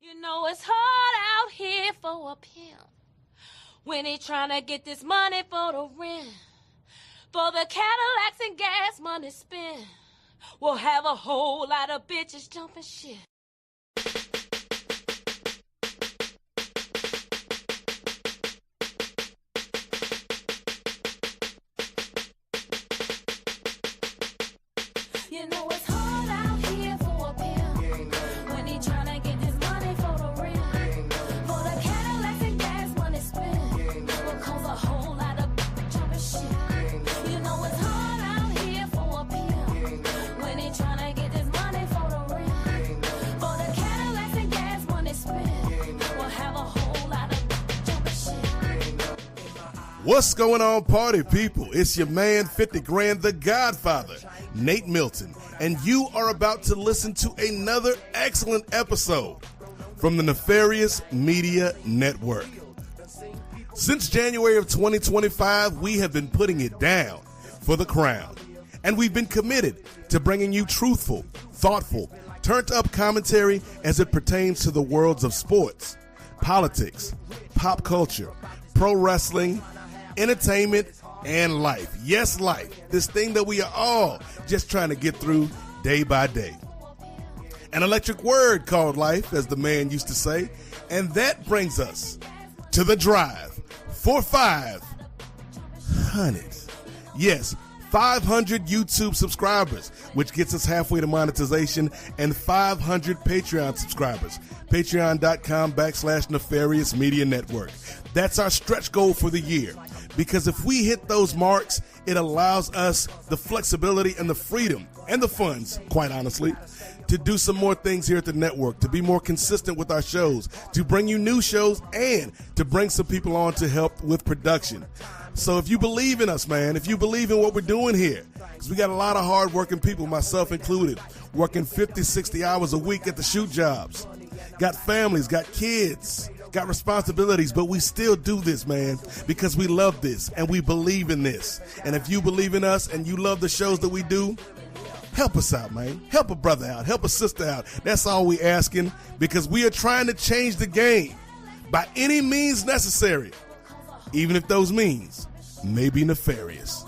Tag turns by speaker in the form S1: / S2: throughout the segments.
S1: You know it's hard out here for a pimp when he tryna get this money for the rent, for the Cadillacs and gas money spent. We'll have a whole lot of bitches jumping shit. You know it's hard out here for a pimp when he tryna get this money for the rent, for the Cadillacs and gas money spent. Will cause a whole lot of jumping shit. You know it's hard out here for a pimp when he tryna get this money for the rent, for the Cadillacs and gas money spent. Will have a whole lot of jumping shit.
S2: What's going on, party people? It's your man, 50 Grand, the Godfather, Nate Milton, and you are about to listen to another excellent episode from the Nefarious Media Network. Since January of 2025, we have been putting it down for the crown, and we've been committed to bringing you truthful, thoughtful, turned-up commentary as it pertains to the worlds of sports, politics, pop culture, pro wrestling, entertainment, and life. Yes, life. This thing that we are all just trying to get through day by day. An electric word called life, as the man used to say. And that brings us to the drive for 500. Yes, 500 YouTube subscribers, which gets us halfway to monetization, and 500 Patreon subscribers. Patreon.com/Nefarious Media Network. That's our stretch goal for the year. Because if we hit those marks, it allows us the flexibility and the freedom and the funds, quite honestly, to do some more things here at the network, to be more consistent with our shows, to bring you new shows, and to bring some people on to help with production. So if you believe in us, man, if you believe in what we're doing here, because we got a lot of hard-working people, myself included, working 50, 60 hours a week at the shoot jobs, got families, got kids, got responsibilities, but we still do this, man, because we love this and we believe in this. And if you believe in us and you love the shows that we do, help us out, man. Help a brother out. Help a sister out. That's all we asking, because we are trying to change the game by any means necessary, even if those means may be nefarious.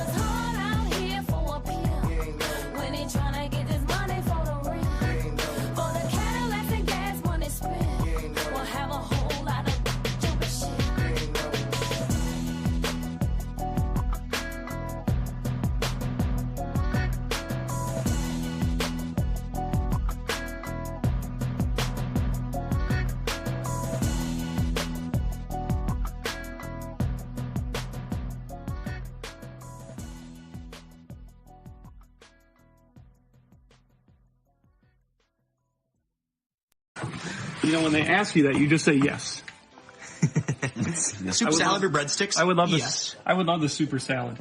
S3: You know, when they ask you that, you just say yes.
S4: Soup salad or breadsticks?
S3: I would love this.
S4: Yes.
S3: I would love the super salad.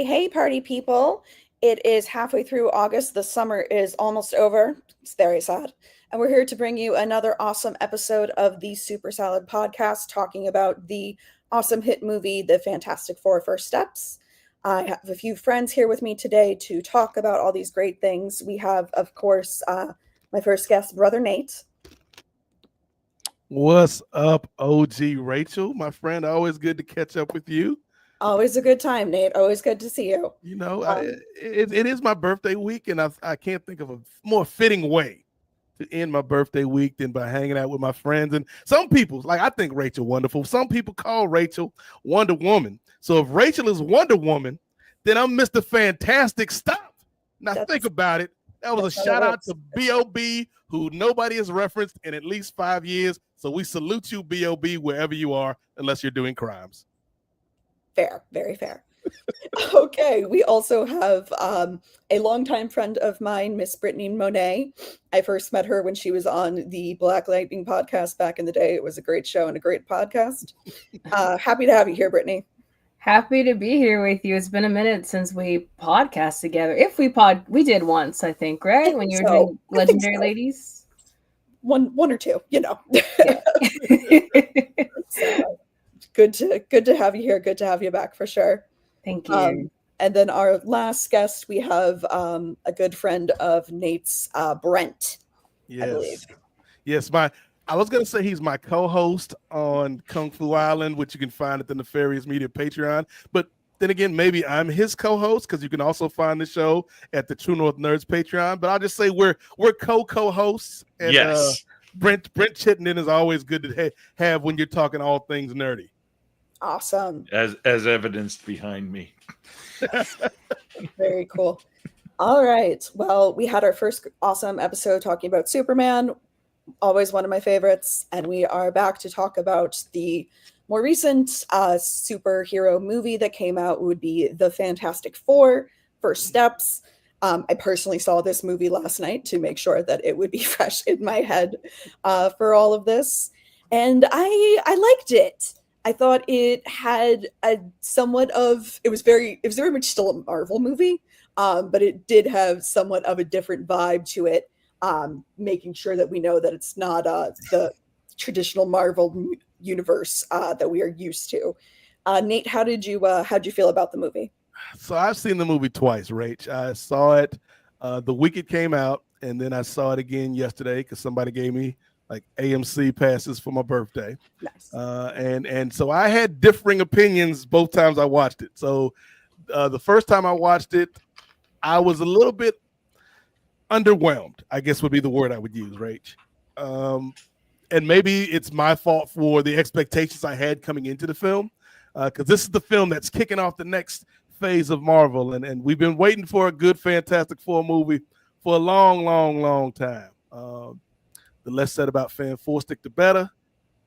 S5: Hey, party people. It is halfway through August. The summer is almost over. It's very sad. And we're here to bring you another awesome episode of the Super Salad Podcast, talking about the awesome hit movie, The Fantastic Four: First Steps. I have a few friends here with me today to talk about all these great things. We have, of course, my first guest, Brother Nate.
S2: What's up, OG Rachel? My friend, always good to catch up with you.
S5: Always a good time, Nate. Always good to see you.
S2: You know, it is my birthday week, and I can't think of a more fitting way to end my birthday week than by hanging out with my friends. And some people, like, I think Rachel wonderful. Some people call Rachel Wonder Woman. So if Rachel is Wonder Woman, then I'm Mr. Fantastic Stuff. Now think about it. That was
S5: That's
S2: a
S5: how
S2: shout
S5: that
S2: out to B.O.B., who nobody has referenced in at least 5 years. So we salute you, B.O.B., wherever you are, unless you're doing crimes.
S5: Fair, very fair. Okay, we also have a longtime friend of mine, Miss Britney Monae. I first met her when she was on the Black Lightning podcast back in the day. It was a great show and a great podcast. Happy to have you here, Britney.
S4: Happy to be here with you. It's been a minute since we podcast together. If we did once, I think, right? When you were doing Legendary Ladies?
S5: One or two,
S4: Yeah.
S5: So, good to have you here. Good to have you back for sure.
S4: Thank you.
S5: And then our last guest, we have a good friend of Nate's, Brent.
S2: Yes.
S5: I believe.
S2: Yes, I was going to say he's my co-host on Kung Fu Island, which you can find at the Nefarious Media Patreon. But then again, maybe I'm his co-host because you can also find the show at the True North Nerds Patreon. But I'll just say we're co-hosts. And,
S6: yes.
S2: Brent Chittenden is always good to have when you're talking all things nerdy.
S5: Awesome.
S6: As evidenced behind me.
S5: Very cool. All right. Well, we had our first awesome episode talking about Superman, always one of my favorites, and we are back to talk about the more recent superhero movie that came out. Would be The Fantastic Four: First Steps. I personally saw this movie last night to make sure that it would be fresh in my head for all of this, and I liked it. I thought it had it was very much still a Marvel movie, but it did have somewhat of a different vibe to it, making sure that we know that it's not the traditional Marvel universe that we are used to. Nate, how'd you feel about the movie?
S2: So I've seen the movie twice, Rach. I saw it the week it came out, and then I saw it again yesterday because somebody gave me like AMC passes for my birthday.
S5: Nice.
S2: And so I had differing opinions both times I watched it. So the first time I watched it, I was a little bit underwhelmed, I guess would be the word I would use, Rach. And maybe it's my fault for the expectations I had coming into the film, because this is the film that's kicking off the next phase of Marvel. And we've been waiting for a good Fantastic Four movie for a long, long, long time. The less said about Fan Four Stick, the better.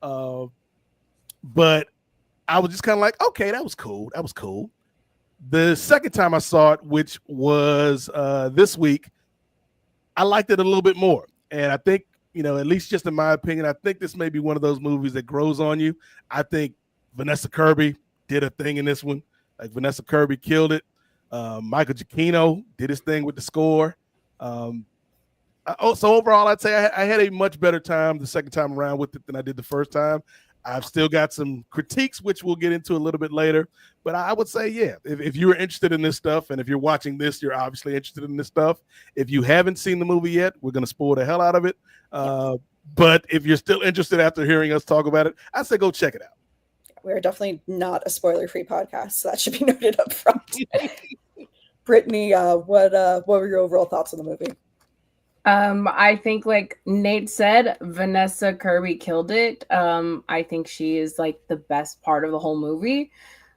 S2: But I was just kind of like, okay, that was cool. That was cool. The second time I saw it, which was this week, I liked it a little bit more. And I think, at least just in my opinion, I think this may be one of those movies that grows on you. I think Vanessa Kirby did a thing in this one. Like Vanessa Kirby killed it. Michael Giacchino did his thing with the score. So overall, I'd say I had a much better time the second time around with it than I did the first time. I've still got some critiques, which we'll get into a little bit later. But I would say, yeah, if you're interested in this stuff, and if you're watching this, you're obviously interested in this stuff. If you haven't seen the movie yet, we're going to spoil the hell out of it. But if you're still interested after hearing us talk about it, I'd say go check it out.
S5: We're definitely not a spoiler-free podcast, so that should be noted up front. Brittany, what were your overall thoughts on the movie?
S4: I think, like Nate said, Vanessa Kirby killed it. I think she is like the best part of the whole movie.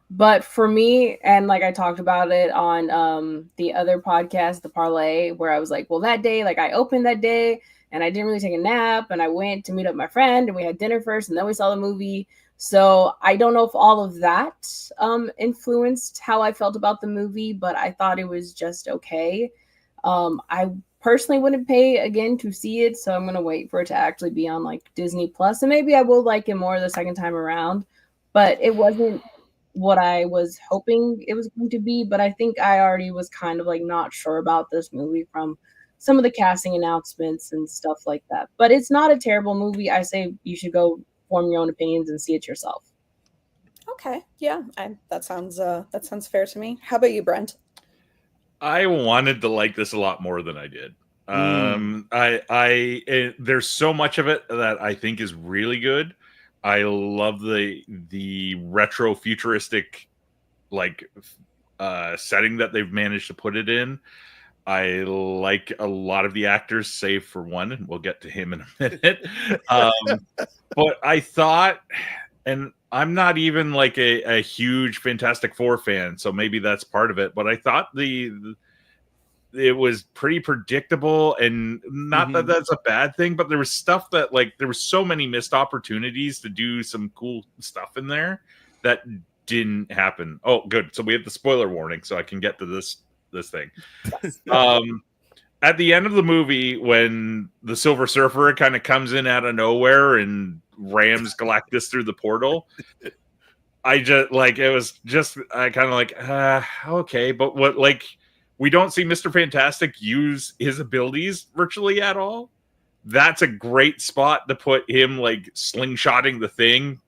S4: But for me, and like I talked about it on the other podcast, The Parlay, where I was like, well, that day, like I opened that day and I didn't really take a nap, and I went to meet up my friend and we had dinner first and then we saw the movie. So I don't know if all of that influenced how I felt about the movie, but I thought it was just okay. I personally wouldn't pay again to see it, so I'm gonna wait for it to actually be on like Disney Plus, and maybe I will like it more the second time around. But it wasn't what I was hoping it was going to be. But I think I already was kind of like not sure about this movie from some of the casting announcements and stuff like that. But it's not a terrible movie. I say you should go form your own opinions and see it yourself.
S5: Okay, yeah, that sounds fair to me. How about you, Brent?
S6: I wanted to like this a lot more than I did. There's so much of it that I think is really good. I love the retro futuristic setting that they've managed to put it in. I like a lot of the actors, save for one, and we'll get to him in a minute. But I thought, and I'm not even like a huge Fantastic Four fan, so maybe that's part of it. But I thought it was pretty predictable, and not that that's a bad thing, but there was stuff that, like, there was so many missed opportunities to do some cool stuff in there that didn't happen. Oh, good. So we have the spoiler warning, so I can get to this thing. At the end of the movie, when the Silver Surfer kind of comes in out of nowhere and rams Galactus through the portal, I just like, it was just, I kind of like, okay, but what, like, we don't see Mr. Fantastic use his abilities virtually at all. That's a great spot to put him, like, slingshotting the thing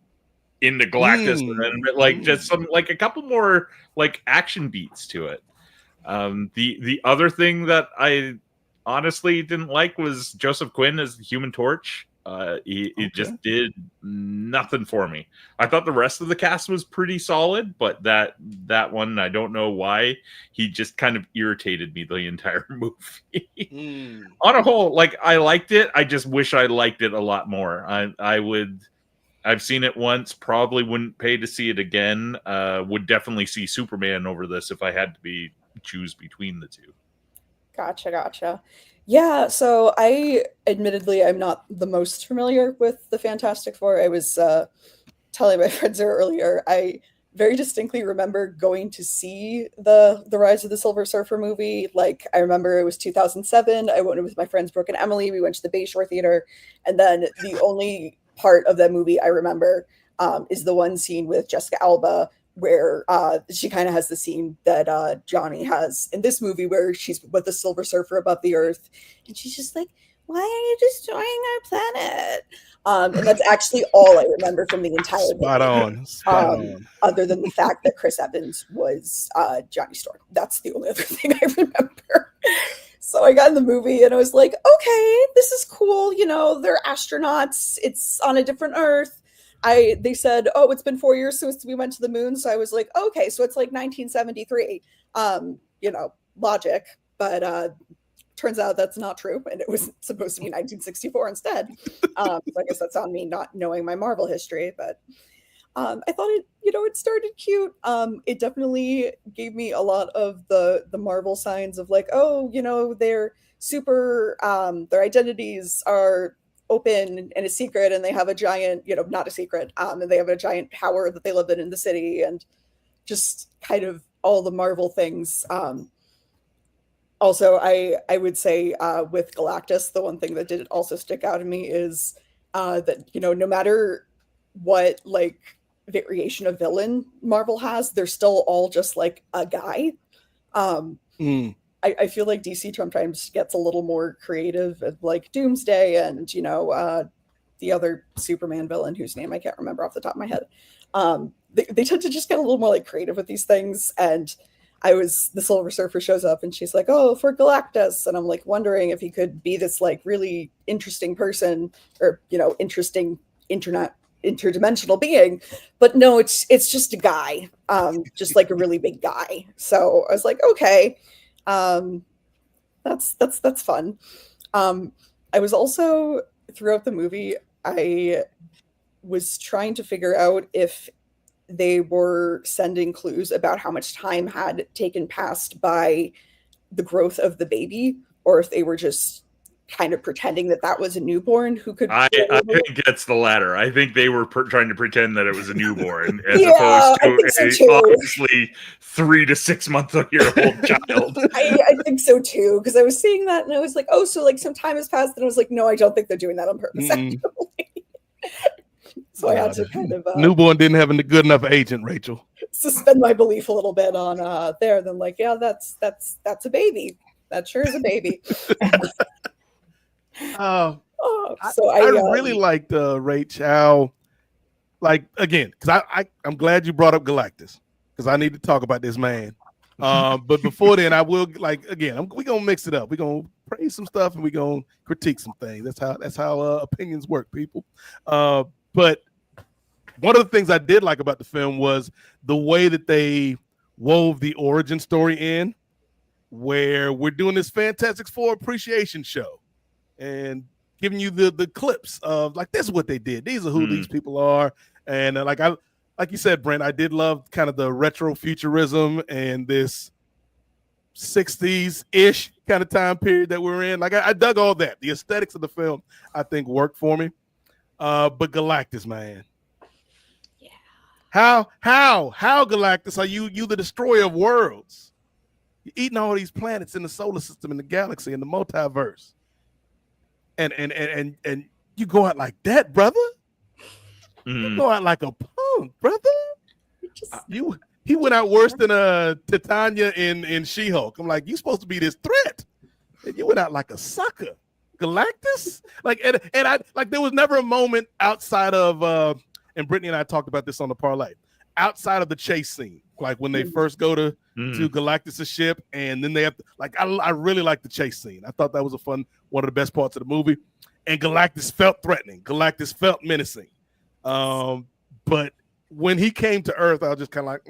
S6: into Galactus, and then, like, just some, like, a couple more, like, action beats to it. The other thing that I honestly didn't like was Joseph Quinn as the Human Torch. He just did nothing for me. I thought the rest of the cast was pretty solid, but that one, I don't know why, he just kind of irritated me the entire movie. On a whole, like, I liked it. I just wish I liked it a lot more. I've seen it once, probably wouldn't pay to see it again. Would definitely see Superman over this if I had to choose between the two.
S5: Gotcha. Yeah, so I'm not the most familiar with the Fantastic Four. I was telling my friends earlier, I very distinctly remember going to see the Rise of the Silver Surfer movie. Like, I remember it was 2007. I went with my friends Brooke and Emily. We went to the Bayshore Theater, and then the only part of that movie I remember is the one scene with Jessica Alba, where she kind of has the scene that Johnny has in this movie, where she's with the Silver Surfer above the earth, and she's just like, why are you destroying our planet? And that's actually all I remember from the entire movie.
S2: Spot on.
S5: Other than the fact that Chris Evans was Johnny Storm. That's the only other thing I remember. So I got in the movie and I was like, okay, this is cool. You know, they're astronauts. It's on a different Earth. They said, oh, it's been 4 years since we went to the moon. So I was like, okay, so it's like 1973, you know, logic. But turns out that's not true. And it was supposed to be 1964 instead. So I guess that's on me not knowing my Marvel history. But I thought it started cute. It definitely gave me a lot of the Marvel signs of like, oh, you know, they're super, their identities are open and a secret, and they have a giant, you know, not a secret, and they have a giant tower that they live in the city, and just kind of all the Marvel things. Also, I would say with Galactus, the one thing that did also stick out to me is that, you know, no matter what, like, variation of villain Marvel has, they're still all just like a guy. I feel like DC sometimes gets a little more creative, like Doomsday and, you know, the other Superman villain whose name I can't remember off the top of my head. They tend to just get a little more like creative with these things. And the Silver Surfer shows up and she's like, oh, for Galactus. And I'm like wondering if he could be this like really interesting person, or, you know, interesting interdimensional being. But no, it's just a guy, just like a really big guy. So I was like, okay. That's fun. I was also, throughout the movie, I was trying to figure out if they were sending clues about how much time had taken past by the growth of the baby, or if they were just kind of pretending that was a newborn who could.
S6: I think it's the latter. I think they were trying to pretend that it was a newborn, as opposed to obviously 3 to 6 month old child.
S5: I think so too, because I was seeing that and I was like, oh, so like some time has passed, and I was like, no, I don't think they're doing that on purpose. Actually. So I had to kind of
S2: newborn didn't have a good enough agent, Rachel.
S5: Suspend my belief a little bit on there. Then like, yeah, that's a baby. That sure is a baby.
S2: I really liked Rach, how, like, again, because I'm glad you brought up Galactus, because I need to talk about this man. But before then, I will, like, again, we're gonna mix it up. We're gonna praise some stuff and we're gonna critique some things. That's how opinions work, people. But one of the things I did like about the film was the way that they wove the origin story in, where we're doing this Fantastic Four appreciation show and giving you the clips of, like, this is what they did. These are who these people are. And like you said, Brent, I did love kind of the retro futurism and this 60s-ish kind of time period that we're in. Like I dug all that. The aesthetics of the film, I think, worked for me. But Galactus, man.
S5: Yeah.
S2: How Galactus are you the destroyer of worlds? You're eating all these planets in the solar system, in the galaxy, in the multiverse. And you go out like that, brother? You go out like a punk, brother. He went out worse than Titania in She-Hulk. I'm like, you supposed to be this threat, and you went out like a sucker, Galactus. Like, and I like there was never a moment outside of and Brittany and I talked about this on the parlay, outside of the chase scene, like when they first go to Galactus' ship, and then they have to, like I really like the chase scene. I thought that was one of the best parts of the movie, and Galactus felt threatening. Galactus felt menacing, but when he came to Earth, I was just kind of like,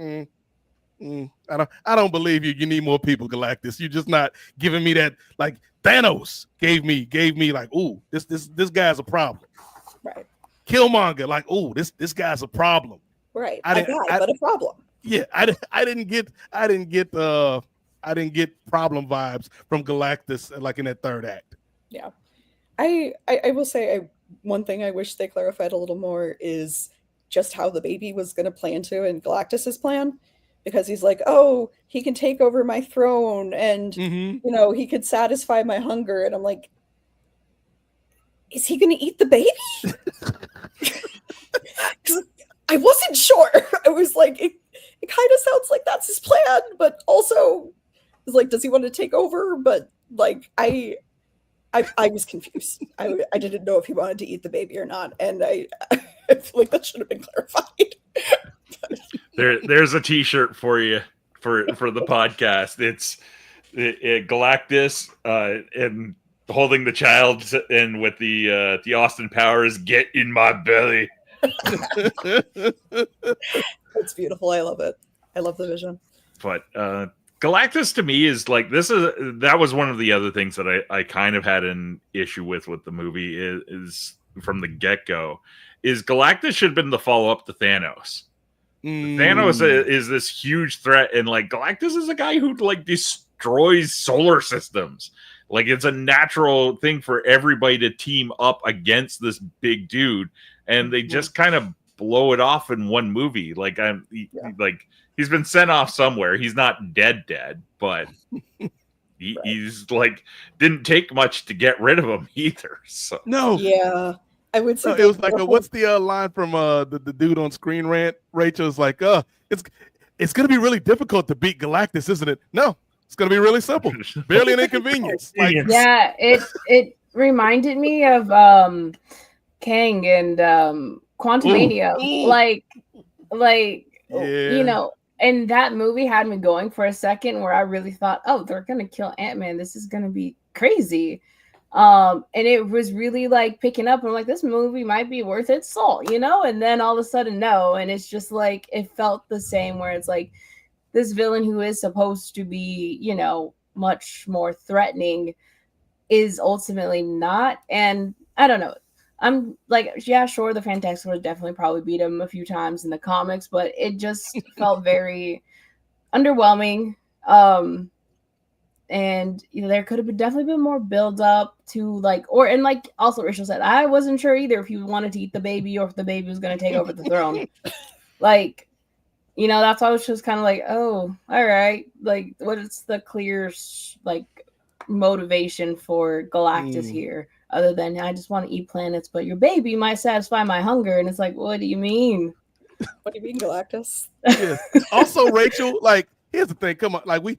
S2: I don't believe you. You need more people, Galactus. You're just not giving me that. Like Thanos gave me like, ooh, this guy's a problem.
S5: Right.
S2: Killmonger, like, ooh, this guy's a problem.
S5: Right. But a problem.
S2: Yeah, I didn't get problem vibes from Galactus like in that third act.
S5: Yeah. I will say one thing I wish they clarified a little more is just how the baby was going to play into in Galactus's plan, because he's like, oh, he can take over my throne and he could satisfy my hunger, and I'm like, is he going to eat the baby? I wasn't sure. I was like, it kind of sounds like that's his plan, but also it's like, does he want to take over? But like I was confused. I didn't know if he wanted to eat the baby or not, and I feel like that should have been clarified.
S6: There's a T-shirt for you for the podcast. It's Galactus and holding the child, and with the Austin Powers, "Get in my belly."
S5: It's beautiful. I love it. I love the vision.
S6: But Galactus to me is like, that was one of the other things that I kind of had an issue with the movie is from the get-go, is Galactus should have been the follow-up to Thanos. Thanos is this huge threat, and like Galactus is a guy who like destroys solar systems. Like, it's a natural thing for everybody to team up against this big dude, and they just kind of blow it off in one movie. Like, he's been sent off somewhere. He's not dead, but he's like, didn't take much to get rid of him either. So
S2: no,
S5: yeah, I would say
S2: it was like what's the line from the dude on Screen Rant? Rachel's like, it's gonna be really difficult to beat Galactus, isn't it? No, it's gonna be really simple. Barely an inconvenience. Like,
S4: yeah, it reminded me of Kang and Quantumania. Like
S2: yeah.
S4: And that movie had me going for a second where I really thought, oh, they're gonna kill Ant-Man. This is gonna be crazy. And it was really like picking up. I'm like, this movie might be worth its salt, and then all of a sudden, no. And it's just like, it felt the same where it's like this villain who is supposed to be, much more threatening is ultimately not. And I don't know. I'm like, yeah, sure, the Fantastic would definitely probably beat him a few times in the comics, but it just felt very underwhelming. And there could have definitely been more build up to also Rachel said, I wasn't sure either if he wanted to eat the baby or if the baby was going to take over the throne. That's why I was just kind of like, oh, all right. Like, what is the clear motivation for Galactus here? Other than I just want to eat planets, but your baby might satisfy my hunger. And it's like, what do you mean?
S5: What do you mean, Galactus?
S2: Yeah. Also, Rachel, like, here's the thing. Come on, like we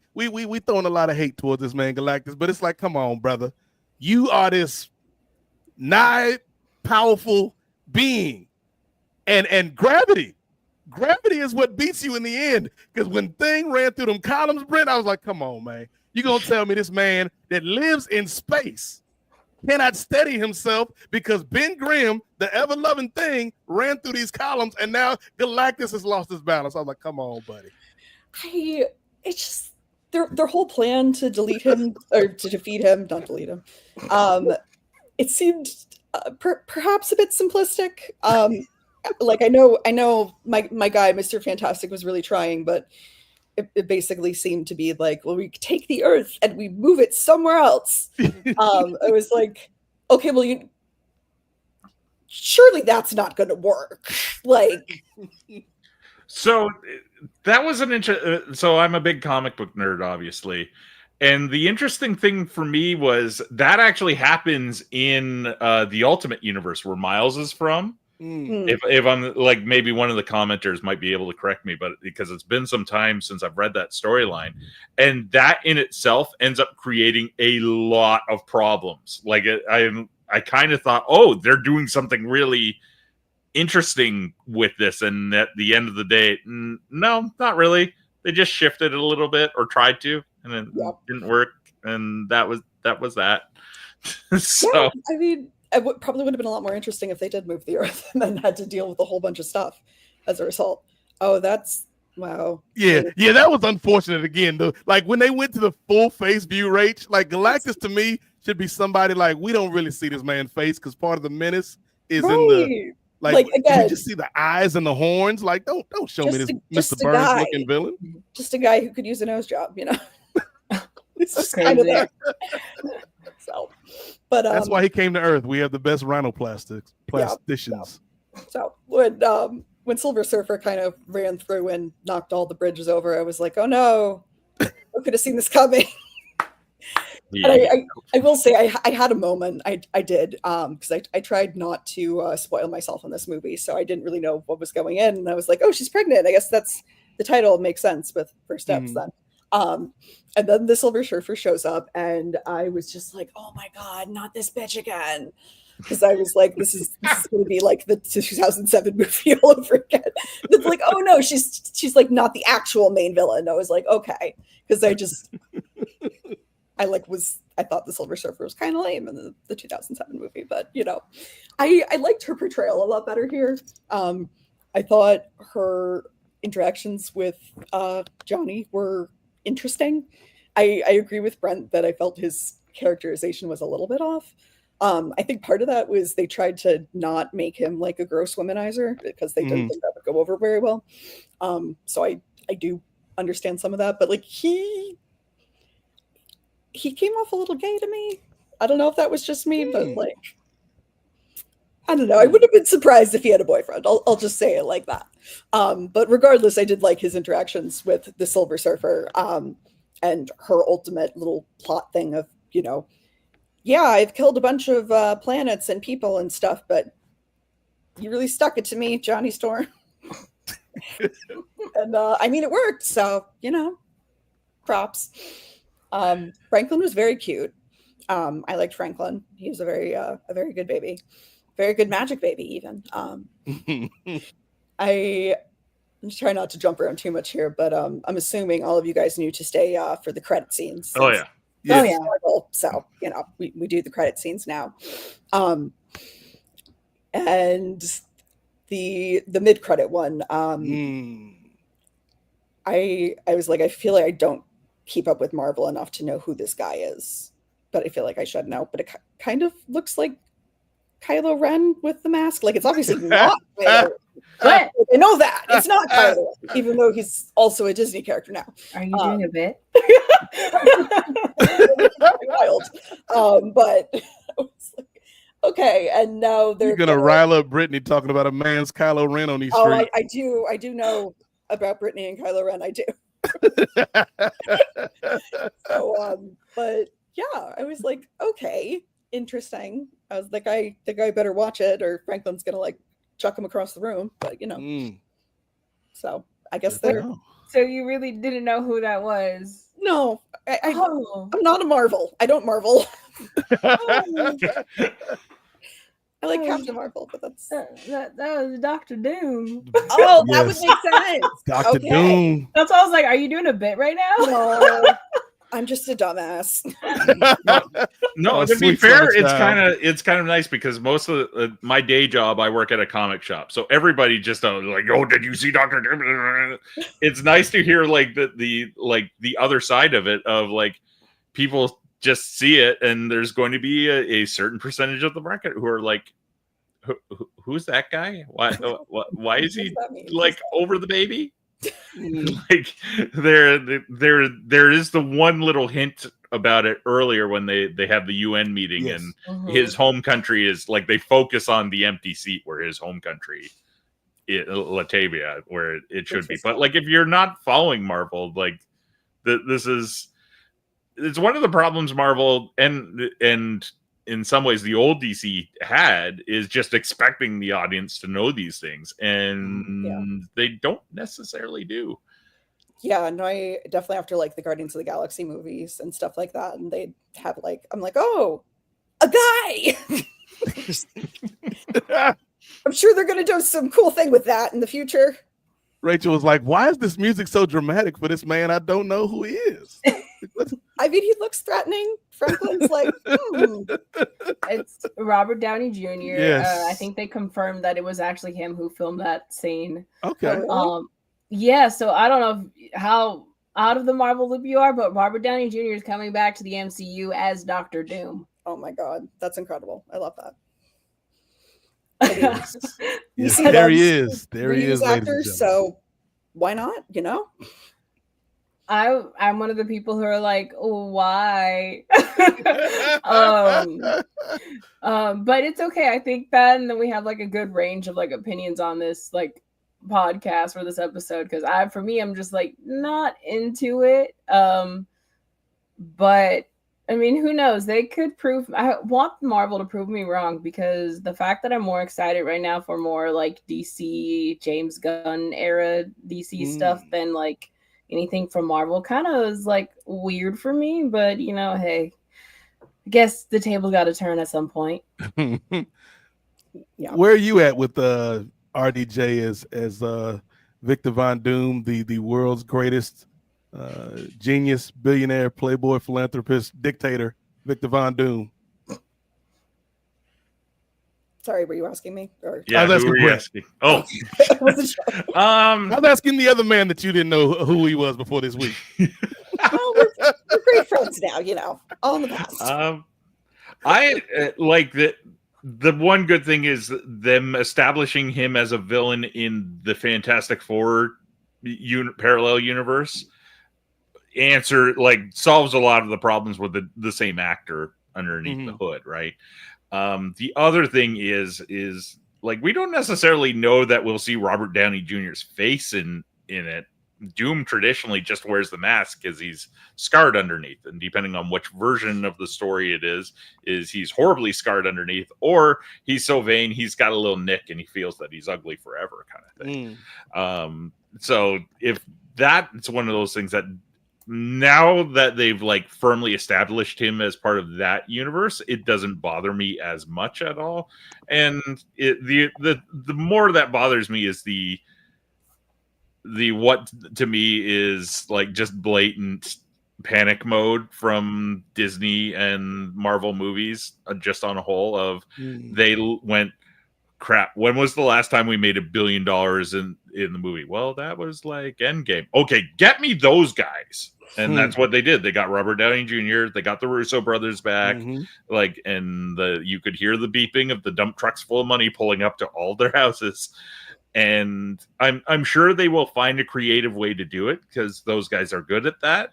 S2: throwing a lot of hate towards this man Galactus, but it's like, come on, brother. You are this nigh powerful being, and gravity is what beats you in the end. Because when Thing ran through them columns, Brent, I was like, come on, man. You gonna tell me this man that lives in space cannot steady himself because Ben Grimm, the ever-loving Thing, ran through these columns, and now Galactus has lost his balance. I was like, come on, buddy.
S5: It's just their whole plan to delete him or to defeat him, not delete him. It seemed perhaps a bit simplistic. I know my guy, Mr. Fantastic, was really trying, but it basically seemed to be like, well, we take the Earth and we move it somewhere else. It was like, okay, well, surely that's not going to work. Like,
S6: so that was so I'm a big comic book nerd, obviously. And the interesting thing for me was that actually happens in the Ultimate Universe where Miles is from. If I'm like, maybe one of the commenters might be able to correct me, but because it's been some time since I've read that storyline, and that in itself ends up creating a lot of problems. Like I kind of thought, oh, they're doing something really interesting with this, and at the end of the day, no, not really. They just shifted it a little bit or tried to, and it didn't work, and that was that. So
S5: yeah, I mean, it probably would have been a lot more interesting if they did move the Earth and then had to deal with a whole bunch of stuff as a result. Oh, that's wow.
S2: Yeah, that was unfortunate again, though. Like when they went to the full face view rate, like Galactus to me should be somebody like, we don't really see this man's face because part of the menace is in the like again, you just see the eyes and the horns. Like, don't show me this Mr. Burns looking villain.
S5: Just a guy who could use a nose job, you know. It's just
S4: crazy.
S5: kind of there. So, but
S2: that's why he came to Earth. We have the best rhinoplasticians.
S5: So when Silver Surfer kind of ran through and knocked all the bridges over, I was like, oh no, I could have seen this coming.
S6: Yeah.
S5: And I will say I had a moment. I did because I tried not to spoil myself in this movie, so I didn't really know what was going in. And I was like, oh, she's pregnant. I guess that's the title makes sense with First Steps then. And then the Silver Surfer shows up, and I was just like, oh my god, not this bitch again. Because I was like, this is going to be like the 2007 movie all over again. It's like, oh no, she's like not the actual main villain. I was like, okay, because I thought the Silver Surfer was kind of lame in the 2007 movie, but you know, I liked her portrayal a lot better here. I thought her interactions with Johnny were interesting. I agree with Brent that I felt his characterization was a little bit off. I think part of that was they tried to not make him like a gross womanizer because they didn't think that would go over very well. So I do understand some of that, but like he came off a little gay to me. I don't know if that was just me, but like, I don't know. I would have been surprised if he had a boyfriend. I'll just say it like that. But regardless, I did like his interactions with the Silver Surfer and her ultimate little plot thing of, you know, yeah, I've killed a bunch of planets and people and stuff, but you really stuck it to me, Johnny Storm. And I mean, it worked. So, you know, props. Franklin was very cute. I liked Franklin. He was a very good baby, very good magic baby even. I'm just trying not to jump around too much here, but I'm assuming all of you guys knew to stay for the credit scenes.
S6: Oh yeah.
S5: Oh yeah. So you know, we do the credit scenes now. And the mid-credit one, I was like, I feel like I don't keep up with Marvel enough to know who this guy is, but I feel like I should know. But it kind of looks like Kylo Ren with the mask. Like, it's obviously not Kylo Ren. I know that it's not Kylo Ren, even though he's also a Disney character now.
S4: Are you doing a bit?
S5: Wild. But I was like, okay, and now they're
S2: gonna rile up Britney talking about a man's Kylo Ren on these streets.
S5: I do know about Britney and Kylo Ren. I do. So, but yeah, I was like, okay, interesting. I was like, I think I better watch it, or Franklin's gonna like chuck him across the room. But you know, so I guess they're.
S4: So you really didn't know who that was?
S5: No, I'm not a Marvel. I don't Marvel. I like Captain Marvel, but that's
S4: that was Dr. Doom.
S5: Oh, that would make sense.
S2: Dr. Doom.
S4: That's why I was like, are you doing a bit right now?
S5: No, I'm just a dumbass.
S6: No, to be fair, it's kind of nice because most of my day job, I work at a comic shop, so everybody just like, oh, did you see Dr. Doom? It's nice to hear like the other side of it, of like people just see it, and there's going to be a certain percentage of the market who are like, who's that guy? Why is he like over the baby? Like there is the one little hint about it earlier when they have the UN meeting,
S2: Yes.
S6: and his home country is like, they focus on the empty seat where his home country, Latavia, where it should be. But like, if you're not following Marvel, like it's one of the problems Marvel and in some ways the old DC had, is just expecting the audience to know these things, and they don't necessarily do.
S5: Yeah, no, I definitely, after like the Guardians of the Galaxy movies and stuff like that, and they have like, I'm like, oh, a guy. I'm sure they're gonna do some cool thing with that in the future.
S2: Rachel was like, why is this music so dramatic for this man? I don't know who he is.
S5: I mean, he looks threatening. Franklin's like,
S4: It's Robert Downey Jr.
S2: Yes.
S4: I think they confirmed that it was actually him who filmed that scene.
S2: Okay.
S4: Yeah, so I don't know how out of the Marvel loop you are, but Robert Downey Jr. is coming back to the MCU as Doctor Doom.
S5: oh my god, that's incredible. I love that.
S2: Yes, there he is. There he is, ladies and
S5: actors,
S2: gentlemen.
S5: so why not? You know,
S4: I'm one of the people who are like, oh, why? But it's okay. I think that, and then we have like a good range of like opinions on this like podcast for this episode, because for me, I'm just like not into it. But I mean, who knows? They could prove. I want Marvel to prove me wrong, because the fact that I'm more excited right now for more like DC, James Gunn era DC stuff than like anything from Marvel kind of is like weird for me. But you know, hey, I guess the table got to turn at some point.
S5: Yeah.
S2: Where are you at with RDJ as Victor Von Doom, the world's greatest genius, billionaire, playboy, philanthropist, dictator, Victor Von Doom?
S5: Sorry, were you asking me? Or
S6: Yeah,
S2: I was
S6: who
S2: asking
S6: were you
S2: Brent.
S6: asking? Oh,
S5: I wasn't sure.
S2: I was asking the other man that you didn't know who he was before this week.
S5: Oh, we're great friends now, you know, all in the past.
S6: I like that. The one good thing is them establishing him as a villain in the Fantastic Four parallel universe. Solves a lot of the problems with the same actor underneath the hood, right? The other thing is like, we don't necessarily know that we'll see Robert Downey Jr.'s face in it. Doom traditionally just wears the mask because he's scarred underneath, and depending on which version of the story it is he's horribly scarred underneath, or he's so vain he's got a little nick and he feels that he's ugly forever, kind of thing. So if that's one of those things that, now that they've like firmly established him as part of that universe, it doesn't bother me as much at all. And the more that bothers me is the what to me is like just blatant panic mode from Disney and Marvel movies, just on a whole, of they went, crap, when was the last time we made $1 billion in the movie? Well, that was like Endgame. Okay, get me those guys. And that's what they did. They got Robert Downey Jr., they got the Russo brothers back, like, and you could hear the beeping of the dump trucks full of money pulling up to all their houses. And I'm sure they will find a creative way to do it, because those guys are good at that.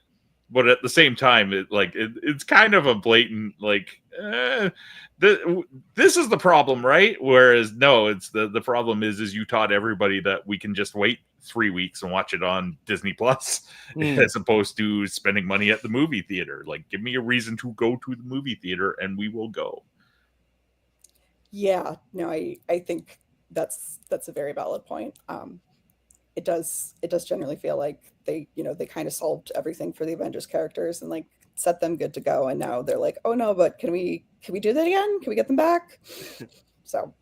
S6: But at the same time, it's kind of a blatant like, this is the problem, right? Whereas no, it's the problem is you taught everybody that we can just wait 3 weeks and watch it on Disney Plus, as opposed to spending money at the movie theater. Like, give me a reason to go to the movie theater and we will go.
S5: Yeah, no, I think that's a very valid point. It does generally feel like they kind of solved everything for the Avengers characters and like set them good to go, and now they're like, oh no, but can we do that again? Can we get them back? So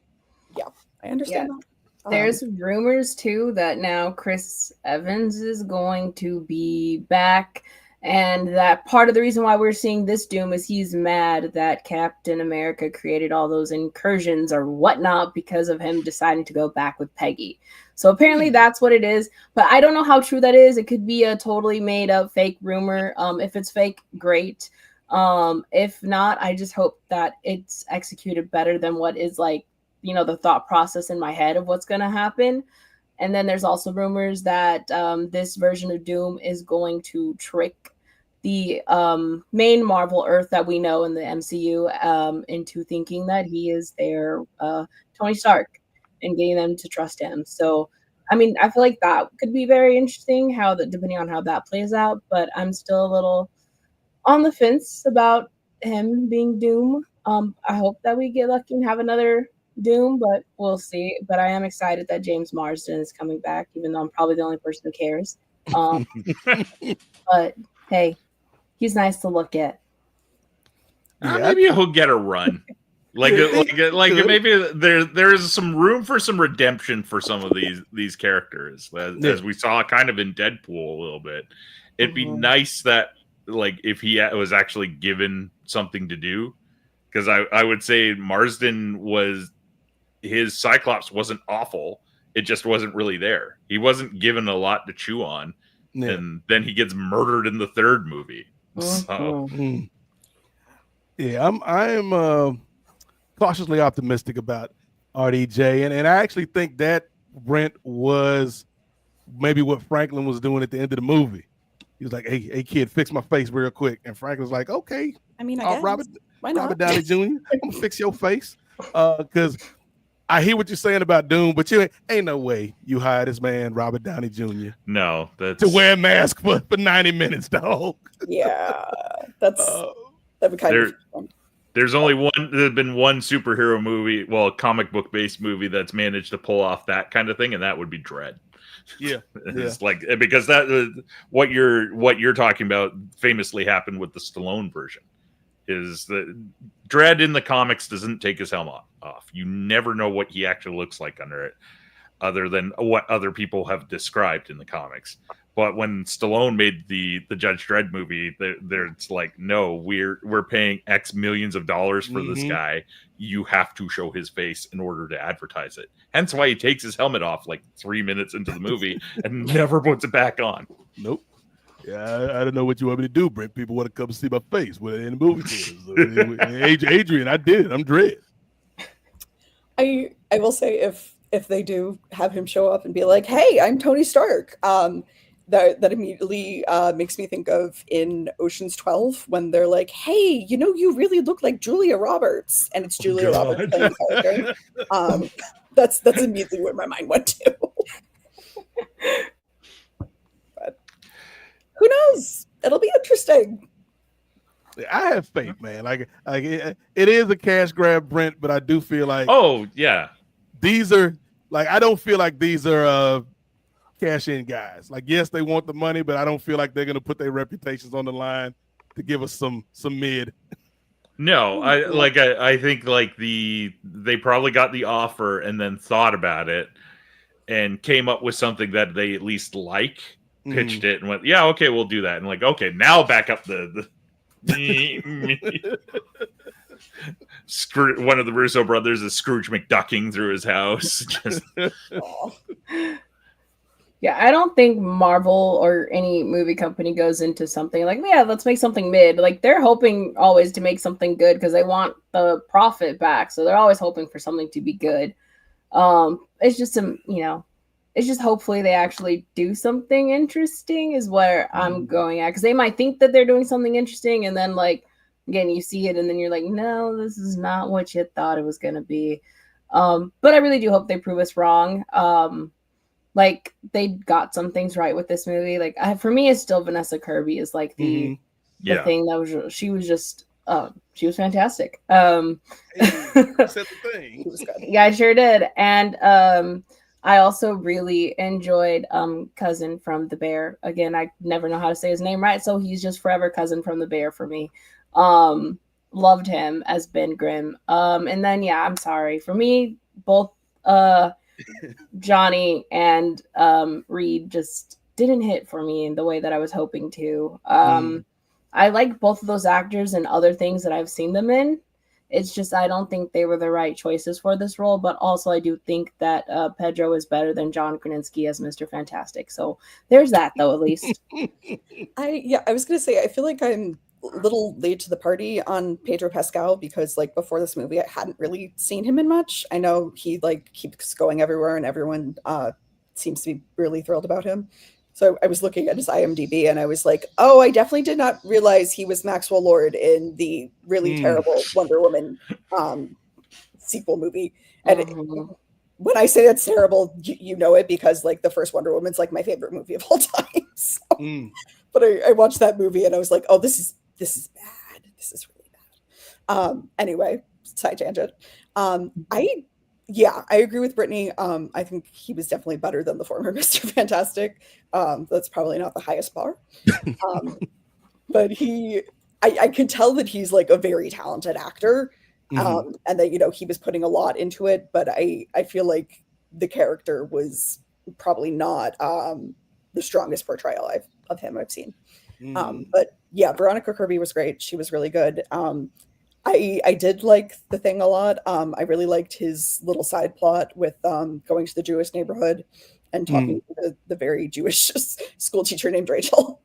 S5: yeah, I understand that.
S4: There's rumors too that now Chris Evans is going to be back, and that part of the reason why we're seeing this Doom is he's mad that Captain America created all those incursions or whatnot because of him deciding to go back with Peggy. So apparently that's what it is, but I don't know how true that is. It could be a totally made up fake rumor. If it's fake, great. If not, I just hope that it's executed better than what is like, the thought process in my head of what's going to happen. And then there's also rumors that this version of Doom is going to trick the main Marvel Earth that we know in the MCU into thinking that he is their Tony Stark and getting them to trust him. So, I mean, I feel like that could be very interesting depending on how that plays out, but I'm still a little on the fence about him being Doom. I hope that we get lucky and have another Doom, but we'll see. But I am excited that James Marsden is coming back, even though I'm probably the only person who cares. But hey, he's nice to look at.
S6: Maybe he'll get a run. Like maybe there is some room for some redemption for some of these characters, as we saw kind of in Deadpool a little bit. It'd be nice that if he was actually given something to do, because I would say Marsden his Cyclops wasn't awful. It just wasn't really there. He wasn't given a lot to chew on, and then he gets murdered in the third movie. So
S2: yeah, I'm cautiously optimistic about RDJ, and I actually think that Brent was maybe what Franklin was doing at the end of the movie. He was like, "Hey, kid, fix my face real quick," and Franklin was like, "Okay."
S5: I mean, I guess. Why not?
S2: Robert Downey Jr., I'm gonna fix your face, because I hear what you're saying about Doom, but you ain't no way you hire this man Robert Downey Jr.
S6: No,
S2: to wear a mask for 90 minutes, dog.
S5: Yeah, that'd be kind of fun.
S6: There's been one superhero movie, comic book based movie that's managed to pull off that kind of thing, and that would be Dredd.
S2: Yeah,
S6: it's because that what you're talking about famously happened with the Stallone version. Is that Dredd in the comics doesn't take his helmet off. You never know what he actually looks like under it, other than what other people have described in the comics. But when Stallone made the Judge Dredd movie, it's like, no, we're paying X millions of dollars for this guy. You have to show his face in order to advertise it. Hence why he takes his helmet off 3 minutes into the movie and never puts it back on.
S2: Nope. Yeah, I don't know what you want me to do, Brent. People want to come see my face in the movie theaters. Adrian, I did it. I'm Dredd.
S5: I will say if they do have him show up and be like, "Hey, I'm Tony Stark," that immediately makes me think of in Ocean's 12 when they're like, "Hey, you really look like Julia Roberts," and it's Julia Roberts playing the character. That's immediately where my mind went to. But who knows? It'll be interesting.
S2: I have faith, man. It is a cash grab, Brent, but I do feel like these are I don't feel like these are cash in guys. Yes, they want the money, but I don't feel like they're gonna put their reputations on the line to give us some mid.
S6: No, I think they probably got the offer and then thought about it and came up with something that they at least pitched it and went, yeah, okay, we'll do that. And okay, now back up the one of the Russo brothers is Scrooge McDucking through his house.
S4: Yeah, I don't think Marvel or any movie company goes into something let's make something mid. They're hoping always to make something good because they want the profit back. So they're always hoping for something to be good. It's just it's just hopefully they actually do something interesting is where I'm going at, because they might think that they're doing something interesting, and then again you see it and then you're like, no, this is not what you thought it was going to be. But I really do hope they prove us wrong. They got some things right with this movie. For me, it's still Vanessa Kirby is the thing that she was fantastic.
S2: Said the thing.
S4: Yeah, I sure did. And I also really enjoyed Cousin from the Bear. Again, I never know how to say his name right, so he's just forever Cousin from the Bear for me. Loved him as Ben Grimm. And then I'm sorry. For me, both Johnny and Reed just didn't hit for me in the way that I was hoping to. I like both of those actors and other things that I've seen them in. It's just I don't think they were the right choices for this role, but also I do think that Pedro is better than John Krasinski as Mr. Fantastic. So there's that, though, at least.
S5: I was going to say, I feel like I'm a little late to the party on Pedro Pascal because before this movie, I hadn't really seen him in much. I know he keeps going everywhere and everyone seems to be really thrilled about him. So I was looking at his IMDb and I was like, oh, I definitely did not realize he was Maxwell Lord in the really terrible Wonder Woman sequel movie. And when I say it's terrible, you know it, because like the first Wonder Woman's like my favorite movie of all time. So, but I watched that movie and I was like, oh, this is bad. This is really bad. Anyway, side tangent. I agree with Brittany. I think he was definitely better than the former Mr. Fantastic. That's probably not the highest bar. But I could tell that he's like a very talented actor. And that, you know, he was putting a lot into it, but I feel like the character was probably not the strongest portrayal of him I've seen. But yeah, Veronica Kirby was great. She was really good. I did like The Thing a lot. I really liked his little side plot with going to the Jewish neighborhood and talking to the very Jewish school teacher named Rachel.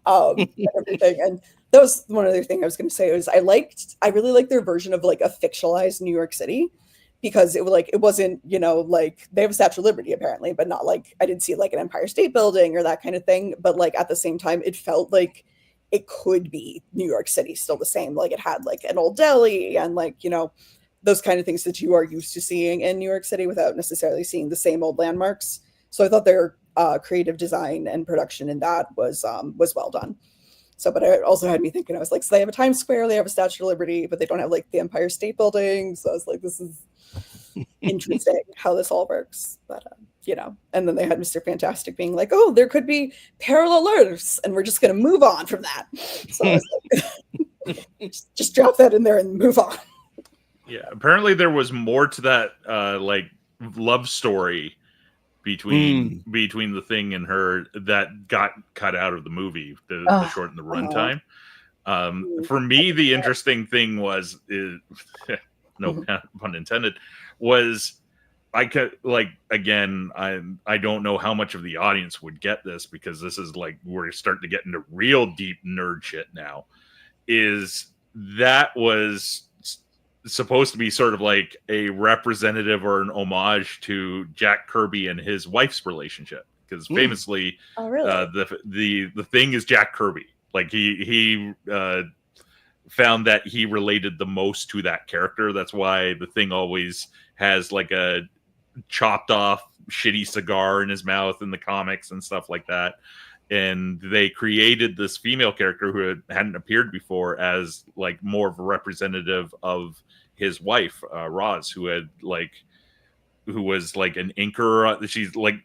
S5: And everything. And that was one other thing I was going to say was I really liked their version of like a fictionalized New York City, because it wasn't, you know, like they have a Statue of Liberty apparently, but not like, I didn't see like an Empire State Building or that kind of thing. But like at the same time, it felt like it could be New York City still the same. Like it had like an old deli and like, you know, those kind of things that you are used to seeing in New York City without necessarily seeing the same old landmarks. So I thought their creative design and production in that was well done. So, but it also had me thinking, I was like, so they have a Times Square, they have a Statue of Liberty, but they don't have like the Empire State Building. So I was like, this is interesting how this all works. But, you know, and then they had Mr. Fantastic being like, oh, there could be parallel Earths, and we're just going to move on from that. So I was like, just drop that in there and move on.
S6: Yeah, apparently there was more to that like love story between the Thing and her that got cut out of the movie to shorten the runtime. For me, the interesting thing was no pun intended, was I could like, again, I don't know how much of the audience would get this, because this is like we're starting to get into real deep nerd shit now. Is that was supposed to be sort of like a representative or an homage to Jack Kirby and his wife's relationship, because famously, the Thing is Jack Kirby. Like he found that he related the most to that character. That's why the Thing always has like a chopped off shitty cigar in his mouth in the comics and stuff like that. And they created this female character who hadn't appeared before as like more of a representative of his wife, Roz, who was like an inker.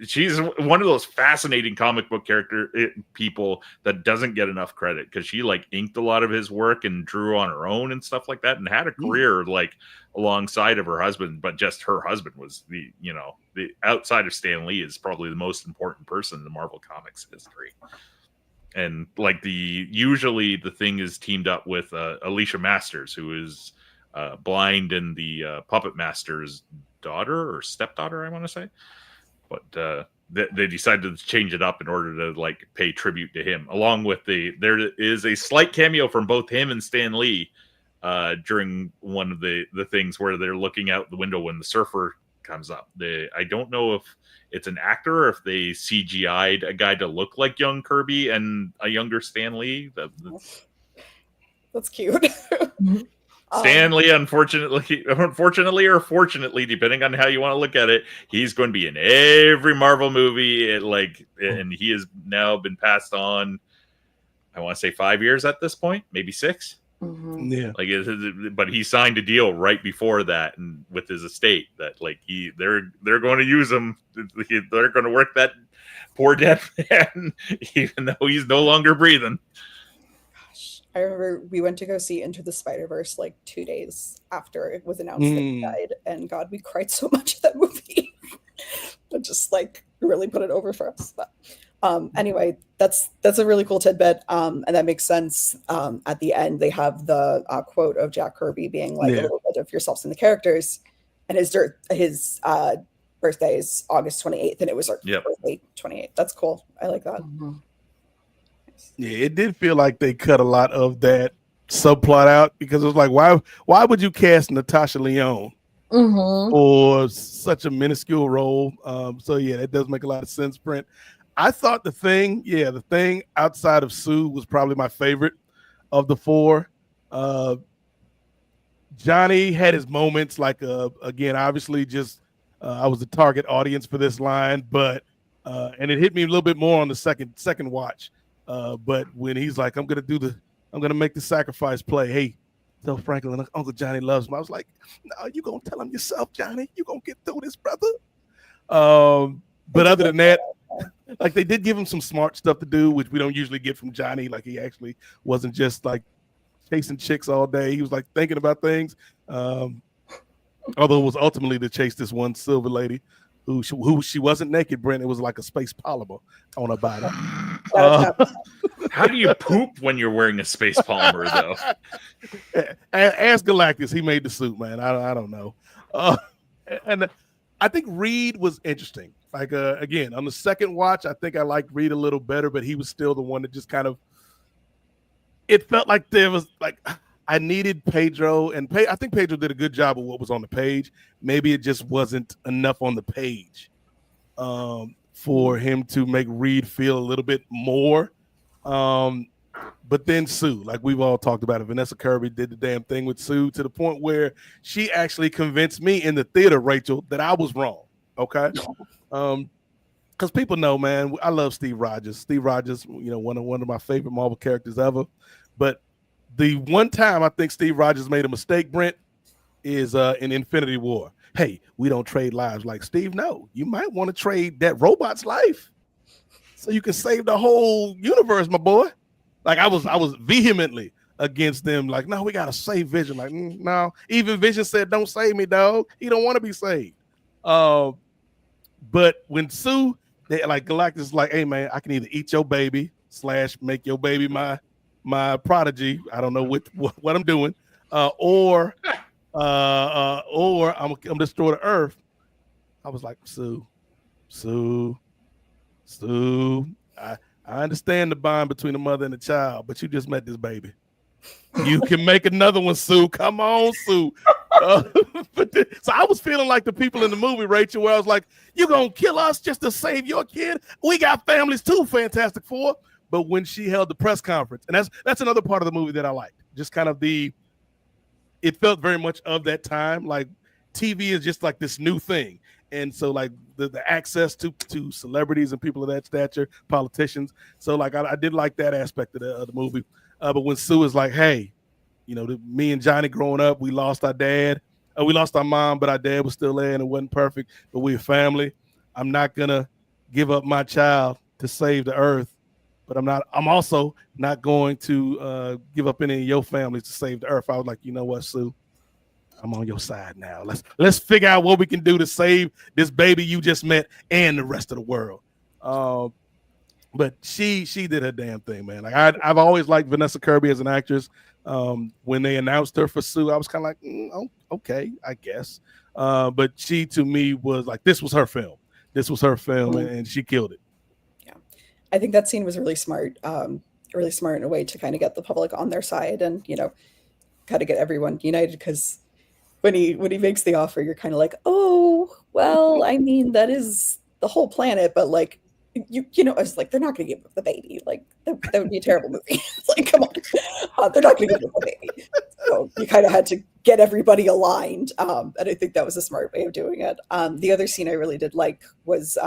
S6: She's one of those fascinating comic book people that doesn't get enough credit, because she like inked a lot of his work and drew on her own and stuff like that, and had a career like alongside of her husband. But just her husband was the outside of Stan Lee is probably the most important person in the Marvel Comics history. And like usually the Thing is teamed up with Alicia Masters, who is blind and the Puppet Master's daughter or stepdaughter, I want to say. But they decided to change it up in order to like pay tribute to him. Along with there is a slight cameo from both him and Stan Lee during one of the things where they're looking out the window when the surfer comes up. I don't know if it's an actor or if they CGI'd a guy to look like young Kirby and a younger Stan Lee.
S5: That's cute.
S6: Stan Lee, unfortunately or fortunately, depending on how you want to look at it, he's going to be in every Marvel movie. And he has now been passed on, I want to say 5 years at this point, maybe 6.
S2: Yeah.
S6: But he signed a deal right before that, and with his estate, that like they're going to use him. They're going to work that poor dead man, even though he's no longer breathing.
S5: I remember we went to go see Into the Spider-Verse like 2 days after it was announced that he died, and God, we cried so much at that movie. It just like really put it over for us. But anyway, that's a really cool tidbit, and that makes sense. At the end, they have the quote of Jack Kirby being like, a little bit of yourselves in the characters, and his birthday is August 28th, and it was our birthday 28th. That's cool. I like that.
S2: Yeah, it did feel like they cut a lot of that subplot out, because it was like, why would you cast Natasha Lyonne for such a minuscule role. So yeah, that does make a lot of sense, Brent. I thought the thing outside of Sue was probably my favorite of the four. Johnny had his moments, like again, obviously, just I was the target audience for this line, but and it hit me a little bit more on the second watch. But when he's like, I'm gonna make the sacrifice play. Hey, tell Franklin Uncle Johnny loves him. I was like, no, you gonna tell him yourself, Johnny. You gonna get through this, brother. But other than that, like they did give him some smart stuff to do, which we don't usually get from Johnny. Like he actually wasn't just like chasing chicks all day. He was like thinking about things. Although it was ultimately to chase this one silver lady who she wasn't naked, Brent. It was like a space polymer on her body.
S6: How do you poop when you're wearing a space polymer, though?
S2: Ask Galactus. He made the suit, man. I don't know. And I think Reed was interesting. Like, again, on the second watch, I think I liked Reed a little better, but he was still the one that just kind of, it felt like there was, like, I needed Pedro, and I think Pedro did a good job of what was on the page. Maybe it just wasn't enough on the page for him to make Reed feel a little bit more. But then Sue, like we've all talked about it, Vanessa Kirby did the damn thing with Sue to the point where she actually convinced me in the theater, Rachel, that I was wrong. Okay. Because people know, man, I love Steve Rogers. Steve Rogers, one of my favorite Marvel characters ever. But the one time I think Steve Rogers made a mistake, Brent, is in Infinity War. Hey, we don't trade lives. Like, Steve, no, you might want to trade that robot's life so you can save the whole universe, my boy. Like, I was vehemently against them. Like, no, we got to save Vision. Like, no. Even Vision said, don't save me, dog. He don't want to be saved. But when Sue, Galactus is like, hey, man, I can either eat your baby / make your baby my prodigy. I don't know what I'm doing. Or I'm destroy the Earth. I was like, Sue. I understand the bond between the mother and the child, but you just met this baby. You can make another one, Sue. Come on, Sue. So I was feeling like the people in the movie, Rachel, where I was like, you gonna kill us just to save your kid? We got families too, Fantastic Four. But when she held the press conference, and that's another part of the movie that I liked. Just kind of it felt very much of that time. Like TV is just like this new thing. And so like the access to celebrities and people of that stature, politicians. So like I did like that aspect of the movie. But when Sue is like, hey, me and Johnny growing up, we lost our dad. We lost our mom, but our dad was still there and it wasn't perfect. But we're family. I'm not going to give up my child to save the earth. But I'm also not going to give up any of your families to save the earth. I was like, you know what, Sue? I'm on your side now. Let's figure out what we can do to save this baby you just met and the rest of the world. But she did her damn thing, man. Like I've always liked Vanessa Kirby as an actress. When they announced her for Sue, I was kind of like, okay, I guess. But she, to me, was like, this was her film. And she killed it.
S5: Yeah, I think that scene was really smart in a way to kind of get the public on their side and kind of get everyone united. Because when he makes the offer, you're kind of like, oh, well, I mean, that is the whole planet, but like. I was like, they're not going to give up the baby. Like, that would be a terrible movie. It's like, come on. They're not going to give up the baby. So you kind of had to get everybody aligned. And I think that was a smart way of doing it. The other scene I really did like was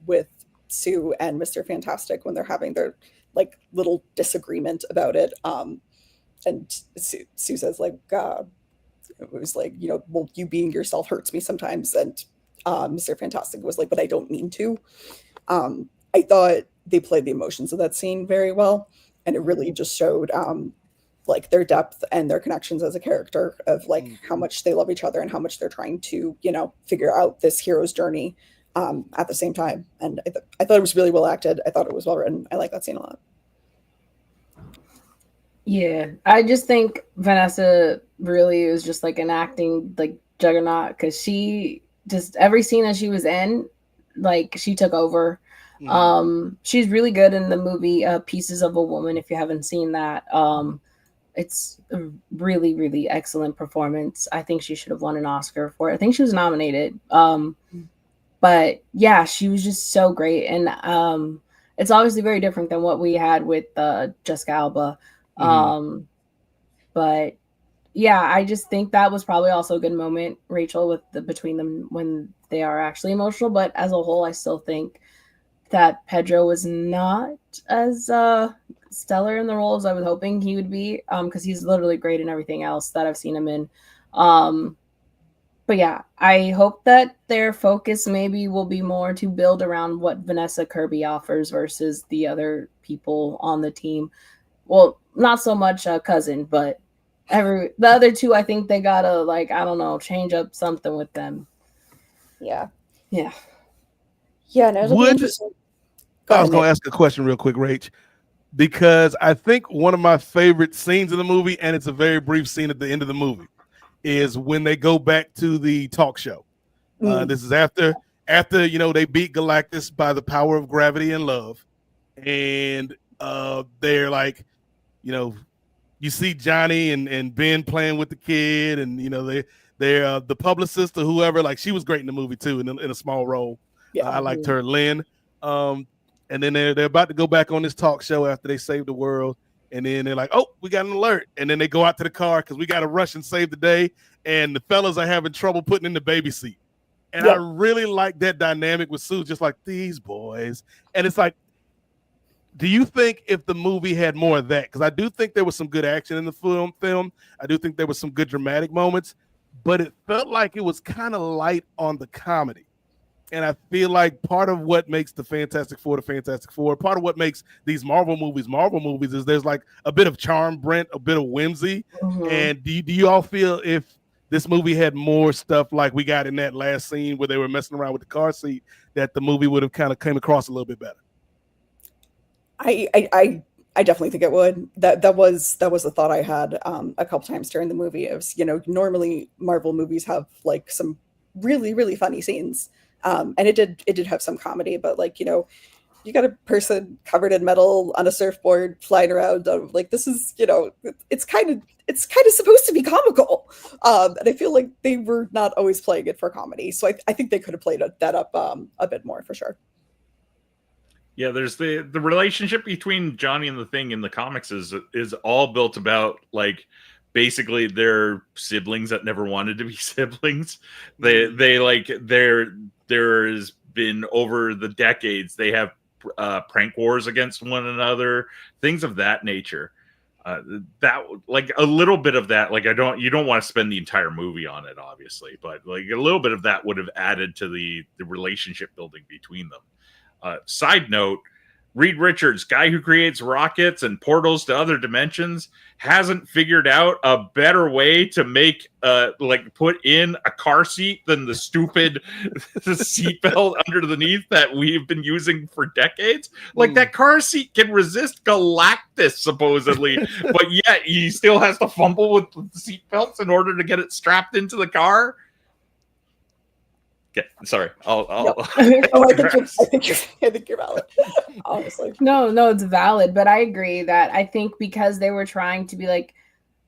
S5: with Sue and Mr. Fantastic when they're having their, like, little disagreement about it. And Sue says, like, it was like, well, you being yourself hurts me sometimes. And Mr. Fantastic was like, but I don't mean to. I thought they played the emotions of that scene very well, and it really just showed like their depth and their connections as a character of like how much they love each other and how much they're trying to figure out this hero's journey at the same time. And I thought it was really well acted. I thought it was well written. I like that scene a lot.
S4: Yeah, I just think Vanessa really is just like an acting like juggernaut, because she just every scene that she was in, like, she took over. She's really good in the movie Pieces of a Woman, if you haven't seen that. it's a really, really excellent performance. I think she should have won an Oscar for it. I think she was nominated. But yeah, she was just so great. And it's obviously very different than what we had with Jessica Alba. But yeah, I just think that was probably also a good moment, Rachel, with the between them when they are actually emotional. But as a whole, I still think that Pedro was not as stellar in the role as I was hoping he would be, because he's literally great in everything else that I've seen him in. But yeah, I hope that their focus maybe will be more to build around what Vanessa Kirby offers versus the other people on the team. Well, not so much Cousin, but the other two. I think they gotta, like, I don't know, change up something with them.
S5: Yeah.
S4: Yeah.
S5: Yeah, no, it'll be interesting.
S2: I was going to ask a question real quick, Rach, because I think one of my favorite scenes in the movie, and it's a very brief scene at the end of the movie, is when they go back to the talk show. This is after they beat Galactus by the power of gravity and love, and they're like, you see Johnny and Ben playing with the kid, and they're the publicist or whoever. Like, she was great in the movie too, in a small role. Yeah, I liked her, Lynn. And then they're about to go back on this talk show after they saved the world. And then they're like, oh, we got an alert. And then they go out to the car because we got to rush and save the day. And the fellas are having trouble putting in the baby seat. And I really like that dynamic with Sue, just like, these boys. And it's like, do you think if the movie had more of that? Because I do think there was some good action in the film. I do think there was some good dramatic moments. But it felt like it was kind of light on the comedy. And I feel like part of what makes the Fantastic Four, part of what makes these Marvel movies is there's like a bit of charm, Brent, a bit of whimsy. And do you all feel if this movie had more stuff like we got in that last scene where they were messing around with the car seat, that the movie would have kind of came across a little bit better?
S5: I definitely think it would. That was the thought I had a couple times during the movie. It was, normally Marvel movies have like some really, really funny scenes. And it did have some comedy, but like, you got a person covered in metal on a surfboard flying around. Like, this is, it's kind of supposed to be comical. And I feel like they were not always playing it for comedy. So I think they could have played that up a bit more for sure.
S6: Yeah, there's the relationship between Johnny and the Thing in the comics is all built about, like, basically they're siblings that never wanted to be siblings. They like there's been over the decades they have prank wars against one another, things of that nature. That, like, a little bit of that, like, you don't want to spend the entire movie on it, obviously, but like a little bit of that would have added to the relationship building between them. Side note, Reed Richards, guy who creates rockets and portals to other dimensions, hasn't figured out a better way to make put in a car seat than the stupid seatbelt underneath that we've been using for decades. Like, that car seat can resist Galactus, supposedly, but yet he still has to fumble with the seatbelts in order to get it strapped into the car. Okay, sorry.
S5: I think you're valid. Honestly,
S4: no, it's valid. But I agree that I think because they were trying to be like,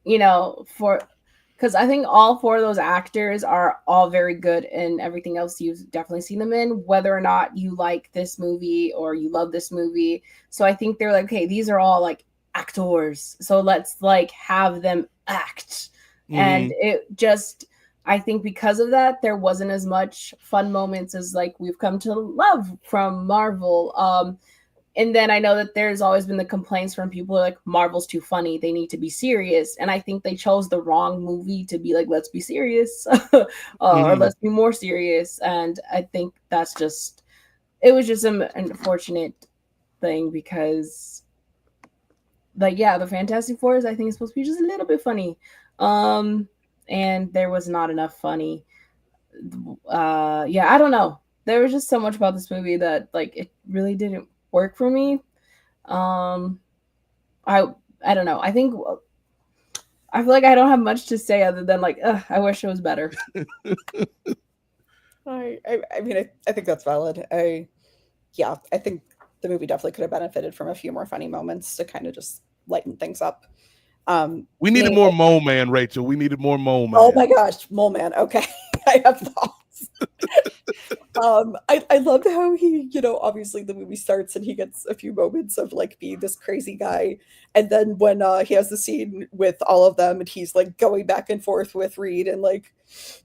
S4: because I think all four of those actors are all very good in everything else you've definitely seen them in, whether or not you like this movie or you love this movie. So I think they're like, okay, these are all like actors, so let's like have them act, and it just. I think because of that, there wasn't as much fun moments as like we've come to love from Marvel. And then I know that there's always been the complaints from people like Marvel's too funny. They need to be serious. And I think they chose the wrong movie to be like, let's be serious or let's be more serious. And I think that's it was just an unfortunate thing because like, yeah, the Fantastic Four I think is supposed to be just a little bit funny. And there was not enough funny. I don't know. There was just so much about this movie that like it really didn't work for me. I don't know. I feel like I don't have much to say other than like, I wish it was better.
S5: I mean, I think that's valid. I think the movie definitely could have benefited from a few more funny moments to kind of just lighten things up.
S2: We needed
S5: Nate-
S2: more Mole Man, Rachel. We needed more Mole Man.
S5: Oh my gosh, Mole Man. Okay, I have thoughts. I loved how he, obviously the movie starts and he gets a few moments of like being this crazy guy, and then when he has the scene with all of them and he's like going back and forth with Reed and like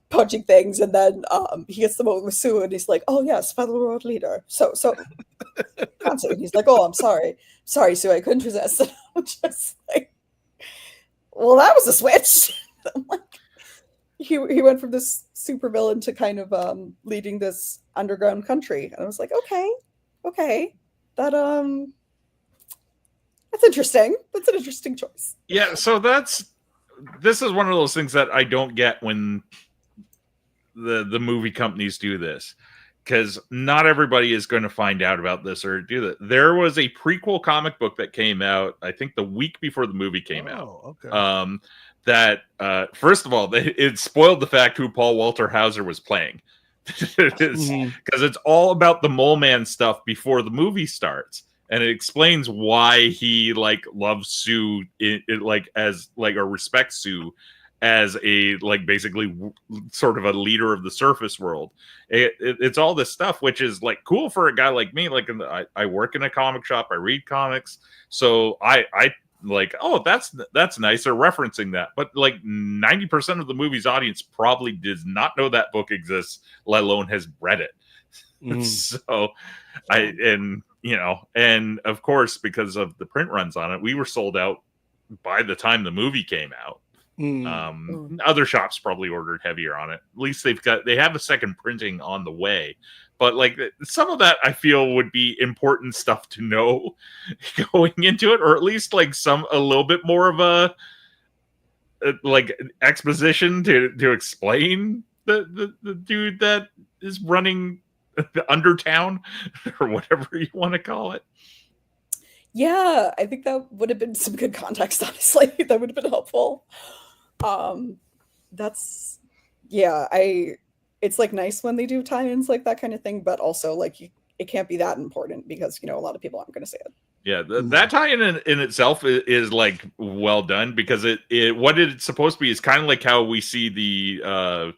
S5: punching things, and then he gets the moment with Sue and he's like, "Oh yes, fellow world leader." So concert. And he's like, "Oh, I'm sorry, Sue, I couldn't resist." And I'm just like, well, that was a switch. I'm like, he went from this super villain to kind of leading this underground country, and I was like, okay, that's interesting. That's an interesting choice.
S6: Yeah, so this is one of those things that I don't get when the movie companies do this, because not everybody is going to find out about this or do that. There was a prequel comic book that came out, I think, the week before the movie came out.
S2: Okay.
S6: That first of all, it spoiled the fact who Paul Walter Hauser was playing, because it's all about the Mole Man stuff before the movie starts, and it explains why he like loves Sue, or respects Sue as a like basically sort of a leader of the surface world. It's all this stuff, which is like cool for a guy like me. Like I work in a comic shop, I read comics, so I like, oh, that's nice. They're referencing that, but like 90% of the movie's audience probably does not know that book exists, let alone has read it. So and of course, because of the print runs on it, we were sold out by the time the movie came out. Other shops probably ordered heavier on it. At least they have a second printing on the way. But like some of that, I feel would be important stuff to know going into it, or at least like a little bit more of a like exposition to explain the dude that is running the Undertown or whatever you want to call it.
S5: Yeah, I think that would have been some good context. Honestly, that would have been helpful. It's like nice when they do tie-ins like that kind of thing, but also like it can't be that important because a lot of people aren't going to see it.
S6: Yeah, that tie-in in itself is like well done, because what it's supposed to be is kind of like how we see the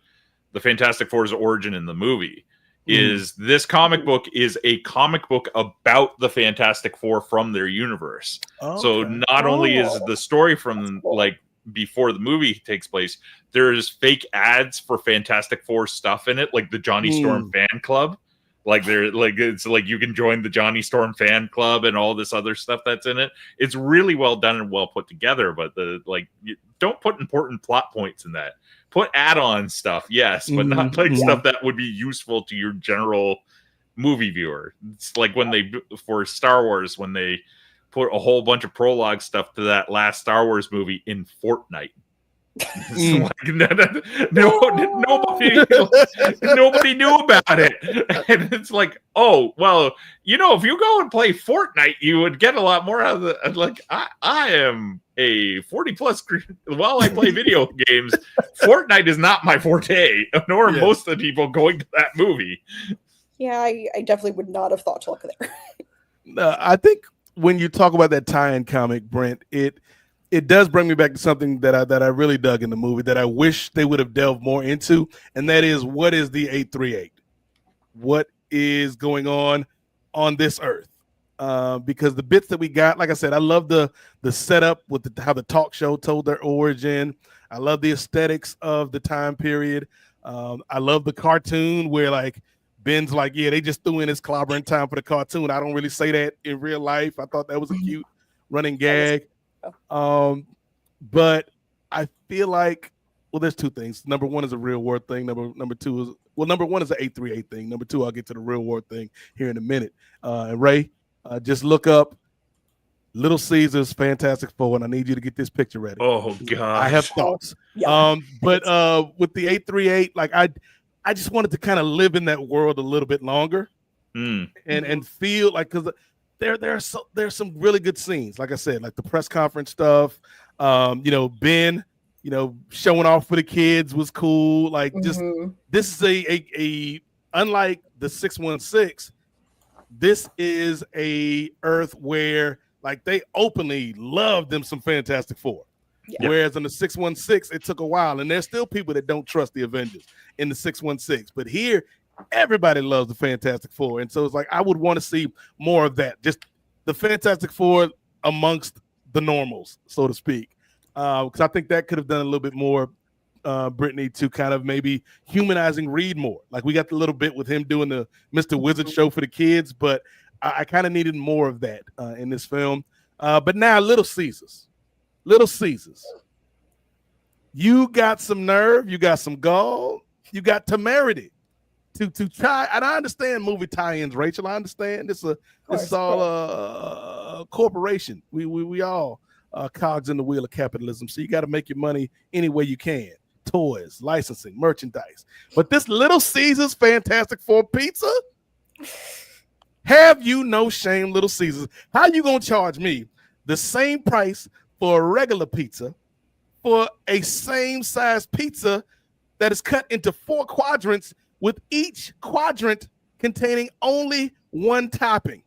S6: Fantastic Four's origin in the movie. Is this comic book is a comic book about the Fantastic Four from their universe. Okay. So not only is the story from like before the movie takes place, there's fake ads for Fantastic Four stuff in it, like the Johnny Storm fan club. Like it's like you can join the Johnny Storm fan club and all this other stuff that's in it. It's really well done and well put together, but you don't put important plot points in that. Put add-on stuff, yes, but not like stuff that would be useful to your general movie viewer. It's like for Star Wars, when they put a whole bunch of prologue stuff to that last Star Wars movie in Fortnite. Like, nobody knew about it, and it's like, oh well, if you go and play Fortnite, you would get a lot more out of the. Like, I am a 40+ while I play video games. Fortnite is not my forte, nor are most of the people going to that movie.
S5: Yeah, I definitely would not have thought to look there.
S2: I think when you talk about that tie-in comic, Brent, it does bring me back to something that I really dug in the movie that I wish they would have delved more into, and that is, what is the 838? What is going on this Earth? Because the bits that we got, like I said, I love the setup with how the talk show told their origin. I love the aesthetics of the time period. I love the cartoon where like Ben's like, yeah, they just threw in his clobbering time for the cartoon. I don't really say that in real life. I thought that was a cute running gag. But I feel like, well, there's two things. Number one is a real world thing. Number two is, well, number one is the 838 thing. Number two, I'll get to the real world thing here in a minute. And Ray, just look up Little Caesar's Fantastic Four, and I need you to get this picture ready.
S6: Oh God,
S2: I have thoughts. But with the 838, like I just wanted to kind of live in that world a little bit longer, and feel like, because there's some really good scenes, like I said, like the press conference stuff. Ben, showing off for the kids was cool. Like, just this is a unlike the 616. This is a Earth where like they openly love them some Fantastic Four.
S5: Yeah.
S2: Whereas in the 616, it took a while, and there's still people that don't trust the Avengers in the 616. But here, everybody loves the Fantastic Four, and so it's like I would want to see more of that. Just the Fantastic Four amongst the normals, so to speak, because I think that could have done a little bit more, Britney, to kind of maybe humanizing Reed more. Like we got the little bit with him doing the Mr. Wizard show for the kids, but I kind of needed more of that in this film. But now, Little Caesars, you got some nerve, you got some gall, you got temerity to try. And I understand movie tie-ins, Rachel. I understand this is all a corporation. We all cogs in the wheel of capitalism. So you got to make your money any way you can. Toys, licensing, merchandise. But this Little Caesars Fantastic Four pizza, have you no shame, Little Caesars? How you gonna charge me the same price for a regular pizza for a same size pizza that is cut into 4 quadrants with each quadrant containing only one topping?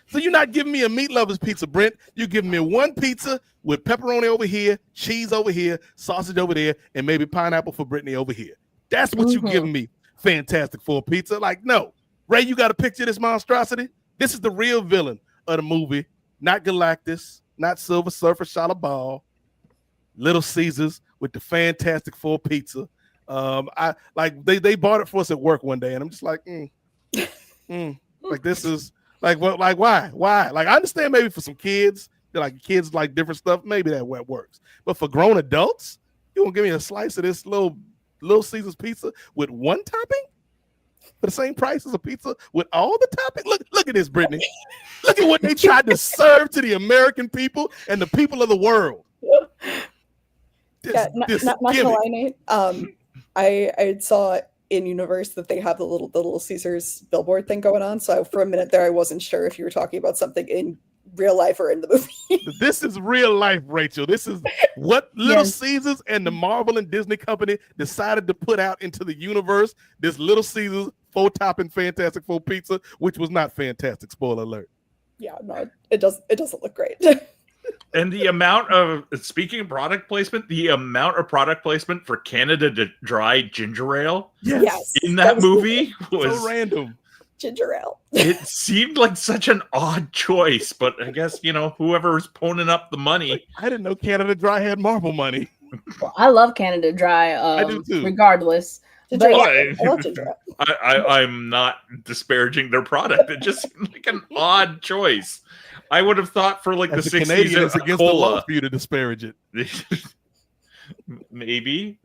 S2: So you're not giving me a meat lover's pizza, Brent. You're giving me one pizza with pepperoni over here, cheese over here, sausage over there, and maybe pineapple for Britney over here. That's what you're giving me, Fantastic Four pizza. Like, no. Ray, you got to picture this monstrosity? This is the real villain of the movie. Not Galactus, not Silver Surfer shot a ball. Little Caesars with the Fantastic Four pizza. I like they bought it for us at work one day, and I'm just like, like this is like what, like why? Like I understand maybe for some kids, like kids like different stuff, maybe that works. But for grown adults, you won't give me a slice of this Little Caesars pizza with one topping for the same price as a pizza with all the toppings? Look at this, Brittany. Look at what they tried to serve to the American people and the people of the world.
S5: Not gonna lie, Nate. I saw in Universe that they have the Little Caesars billboard thing going on. So for a minute there, I wasn't sure if you were talking about something in real life or in the movie.
S2: This is real life, Rachel. This is what Little Caesars and the Marvel and Disney company decided to put out into the universe. This Little Caesars 4-topping Fantastic Four pizza, which was not fantastic. Spoiler alert.
S5: Yeah, no, it doesn't look great.
S6: And the amount of, speaking of product placement, the amount of product placement for Canada Dry ginger ale in that movie was
S2: so random.
S5: Ginger ale.
S6: It seemed like such an odd choice, but I guess, whoever's pawning up the money.
S2: I didn't know Canada Dry had Marvel money.
S4: Well, I love Canada Dry,
S2: I do too.
S4: Regardless.
S5: I love ginger ale.
S6: I'm not disparaging their product. It just seemed like an odd choice. I would have thought for like
S2: As
S6: the
S2: a
S6: 60s,
S2: Canadian, it's against the law
S6: cola.
S2: for you to disparage it.
S6: Maybe.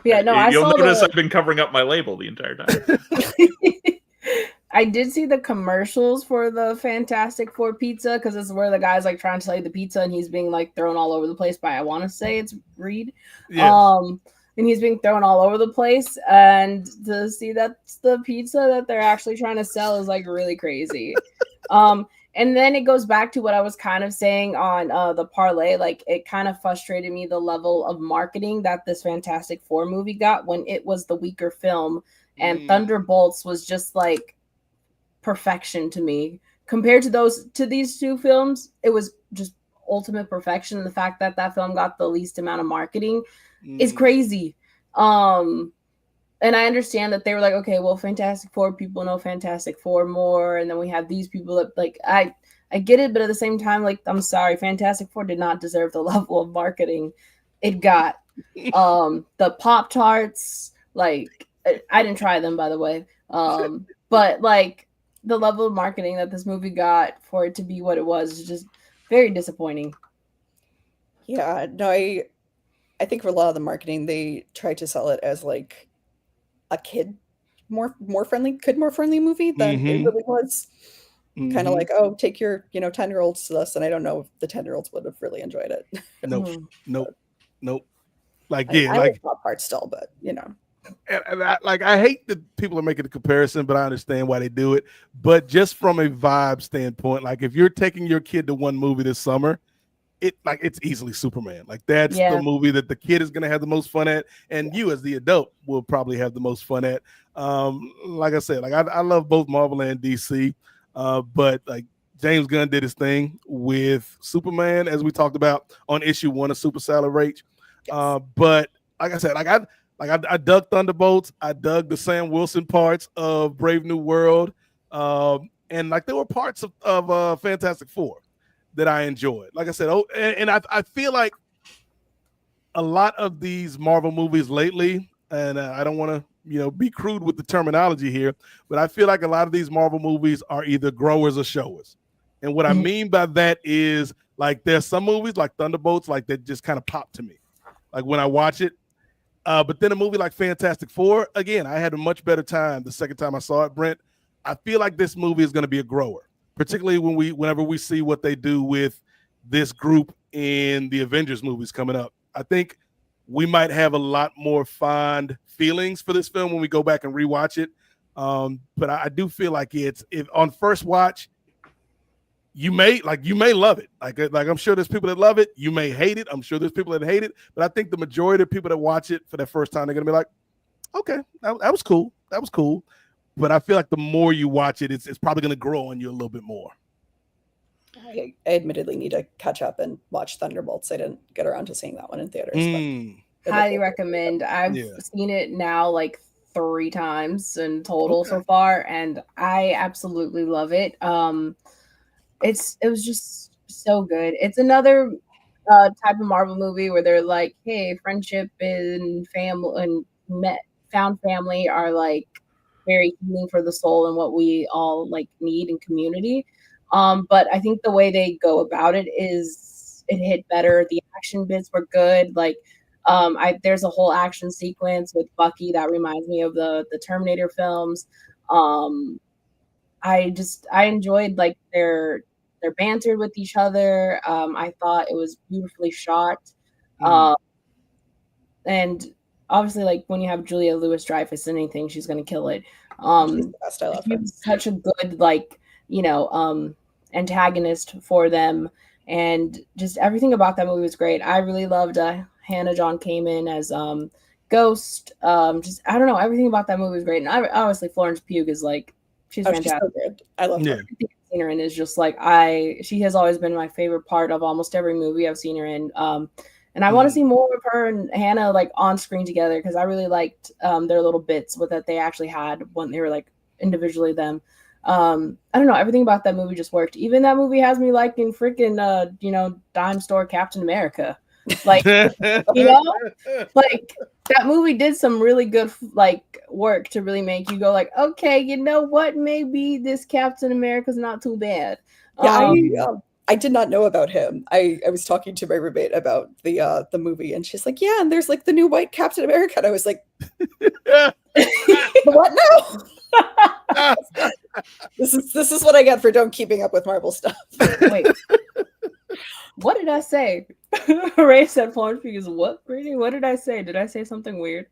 S4: Yeah, no,
S6: You'll notice I've been covering up my label the entire time.
S4: I did see the commercials for the Fantastic Four pizza because it's where the guy's like trying to sell you the pizza and he's being like thrown all over the place by, I want to say it's Reed.
S2: Yes.
S4: And he's being thrown all over the place, and to see that's the pizza that they're actually trying to sell is like really crazy. And then it goes back to what I was kind of saying on the parlay. Like it kind of frustrated me the level of marketing that this Fantastic Four movie got when it was the weaker film, and Thunderbolts was just like perfection to me compared to these two films. It was just ultimate perfection. The fact that that film got the least amount of marketing is crazy. And I understand that they were like, okay, well, Fantastic Four, people know Fantastic Four more, and then we have these people that like I get it, but at the same time, like, I'm sorry, Fantastic Four did not deserve the level of marketing it got. The Pop-Tarts, like, I didn't try them, by the way, but like the level of marketing that this movie got for it to be what it was is just very disappointing.
S5: Yeah, no, I think for a lot of the marketing, they tried to sell it as like a kid more friendly movie than it really was. Kind of like, oh, take your 10-year-olds to this, and I don't know if the 10-year-olds would have really enjoyed it.
S2: Nope. Like
S5: I like Pop Tarts still, but
S2: And I hate that people are making the comparison, but I understand why they do it. But just from a vibe standpoint, like if you're taking your kid to one movie this summer, it's easily Superman. Like that's the movie that the kid is going to have the most fun at, and you as the adult will probably have the most fun at. Like I said, like I love both Marvel and DC, but like James Gunn did his thing with Superman, as we talked about on issue 1 of Super Salad Rage. But like I said, I dug Thunderbolts. I dug the Sam Wilson parts of Brave New World. And like there were parts of Fantastic Four that I enjoyed. Like I said, and I feel like a lot of these Marvel movies lately, and I don't want to be crude with the terminology here, but I feel like a lot of these Marvel movies are either growers or showers. And what I mean by that is like there's some movies like Thunderbolts like that just kind of pop to me, like when I watch it. But then a movie like Fantastic Four, again, I had a much better time the second time I saw it, Brent. I feel like this movie is going to be a grower, particularly whenever we see what they do with this group in the Avengers movies coming up. I think we might have a lot more fond feelings for this film when we go back and rewatch it. But I do feel like if on first watch, you may love it. Like I'm sure there's people that love it. You may hate it. I'm sure there's people that hate it. But I think the majority of people that watch it for the first time, they're gonna be like, okay, that was cool. That was cool. But I feel like the more you watch it, it's probably gonna grow on you a little bit more.
S5: I admittedly need to catch up and watch Thunderbolts. I didn't get around to seeing that one in theaters. But
S4: Highly recommend. I've seen it now like 3 times in total so far, and I absolutely love it. It was just so good. It's another type of Marvel movie where they're like, hey, friendship and family and found family are like very healing for the soul and what we all like need in community. But I think the way they go about it is it hit better. The action bits were good. Like there's a whole action sequence with Bucky that reminds me of the Terminator films. I enjoyed like their banter with each other. I thought it was beautifully shot. And obviously like when you have Julia Louis-Dreyfus in anything, she's gonna kill it.
S5: She's the best. I love her.
S4: She's such a good like, antagonist for them, and just everything about that movie was great. I really loved Hannah John Kamen as Ghost. Just I don't know, everything about that movie was great. And obviously Florence Pugh is like she's fantastic. She's so good. I love her. Everything I've seen her in is just like she has always been my favorite part of almost every movie I've seen her in. And I want to see more of her and Hannah like on screen together because I really liked their little bits that they actually had when they were like individually them. I don't know, everything about that movie just worked. Even that movie has me liking freaking dime store Captain America. Like like that movie did some really good like work to really make you go like, okay, you know what, maybe this Captain America's not too bad.
S5: I did not know about him. I was talking to my roommate about the movie, and she's like, "Yeah, and there's like the new white Captain America." And I was like, "What now?" This is what I get for don't keeping up with Marvel stuff.
S4: Wait, what did I say? Ray said Florence Pugh is what? Britney? What did I say? Did I say something weird?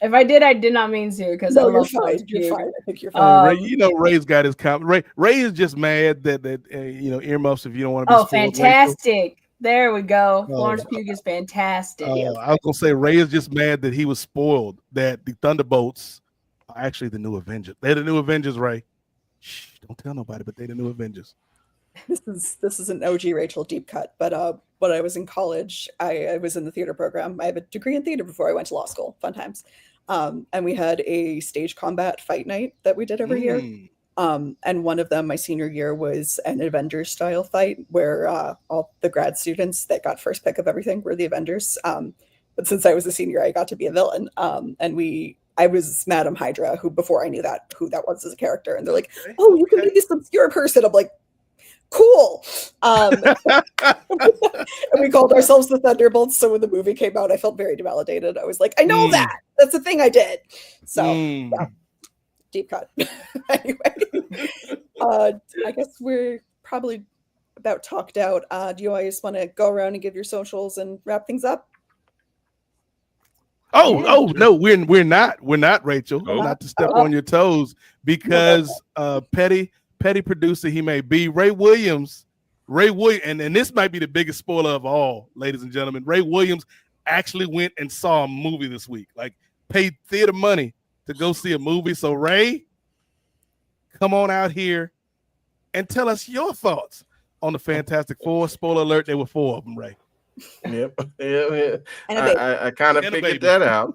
S4: If I did, I did not mean to because I love Florence Pugh.
S5: You're fine. I think you're fine.
S2: Ray's got his comment. Ray is just mad that earmuffs if you don't want to be spoiled.
S4: Fantastic. There we go. Florence Pugh is fantastic.
S2: I was gonna say Ray is just mad that he was spoiled that the Thunderbolts are actually the new Avengers. They're the new Avengers, Ray. Shh, don't tell nobody, but they're the new Avengers.
S5: This is an OG Rachel deep cut, but when I was in college, I was in the theater program. I have a degree in theater before I went to law school. Fun times. And we had a stage combat fight night that we did every year. And one of them, my senior year, was an Avengers style fight where all the grad students that got first pick of everything were the Avengers. But since I was a senior, I got to be a villain. I was Madam Hydra, who before I knew who that was as a character. And they're like, "Oh, you can be this obscure person." I'm like, cool. And we called ourselves the Thunderbolts. So when the movie came out, I felt very devalidated. I was like, I know that. That's the thing I did. So yeah, deep cut. Anyway, I guess we're probably about talked out. Do you guys want to go around and give your socials and wrap things up?
S2: Oh no, we're not, Rachel. Not to step on your toes because petty producer he may be, Ray Williams, and this might be the biggest spoiler of all, ladies and gentlemen. Ray Williams actually went and saw a movie this week, like paid theater money to go see a movie. So Ray, come on out here and tell us your thoughts on the Fantastic Four. Spoiler alert, there were 4 of them, Ray.
S7: Yep. Yeah.
S5: And a baby.
S7: I kind of
S2: And a
S7: figured
S2: baby.
S7: that out.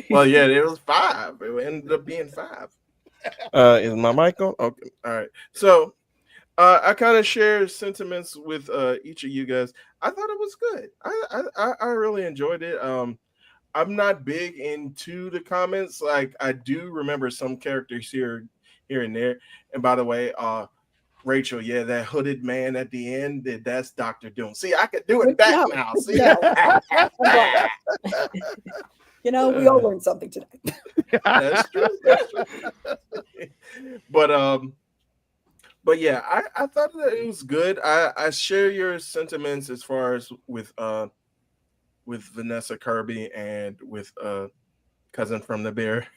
S7: Well, yeah, it was 5. It ended up being 5. Is my mic on? Okay. All right. So I kind of share sentiments with each of you guys. I thought it was good. I really enjoyed it. I'm not big into the comments. Like, I do remember some characters here and there. And by the way, Rachel, yeah, that hooded man at the end, that's Dr. Doom. See, I could do it back now. See,
S5: You know, we all learned something today.
S7: That's true. That's true. But yeah, I thought that it was good. I share your sentiments as far as with Vanessa Kirby and with Cousin from the Bear.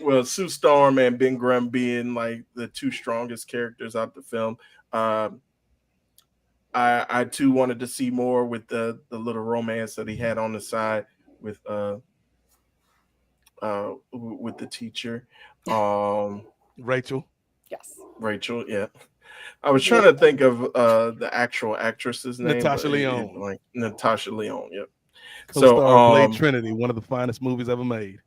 S7: Well, Sue Storm and Ben Grimm being like the 2 strongest characters out the film. I too wanted to see more with the little romance that he had on the side with the teacher.
S2: Rachel.
S5: Yes.
S7: Rachel, yeah. I was trying to think of the actual actress's name.
S2: Natasha Lyonne.
S7: Like Natasha Lyonne, yep.
S2: Co-star Blade Trinity, one of the finest movies ever made.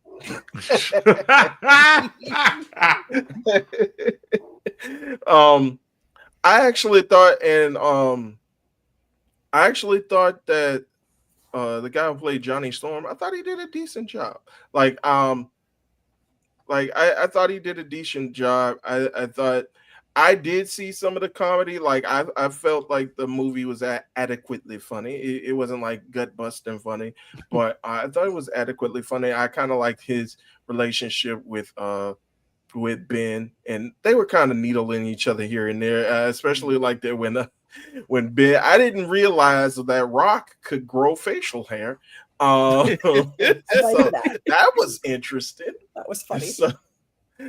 S7: I actually thought that the guy who played Johnny Storm, I thought he did a decent job. I thought he did a decent job. I thought I did see some of the comedy. Like, I felt like the movie was adequately funny. It wasn't like gut busting funny, but I thought it was adequately funny. I kind of liked his relationship with Ben, and they were kind of needling each other here and there, especially like that when Ben. I didn't realize that Rock could grow facial hair. So that was interesting.
S5: That was funny.
S7: So,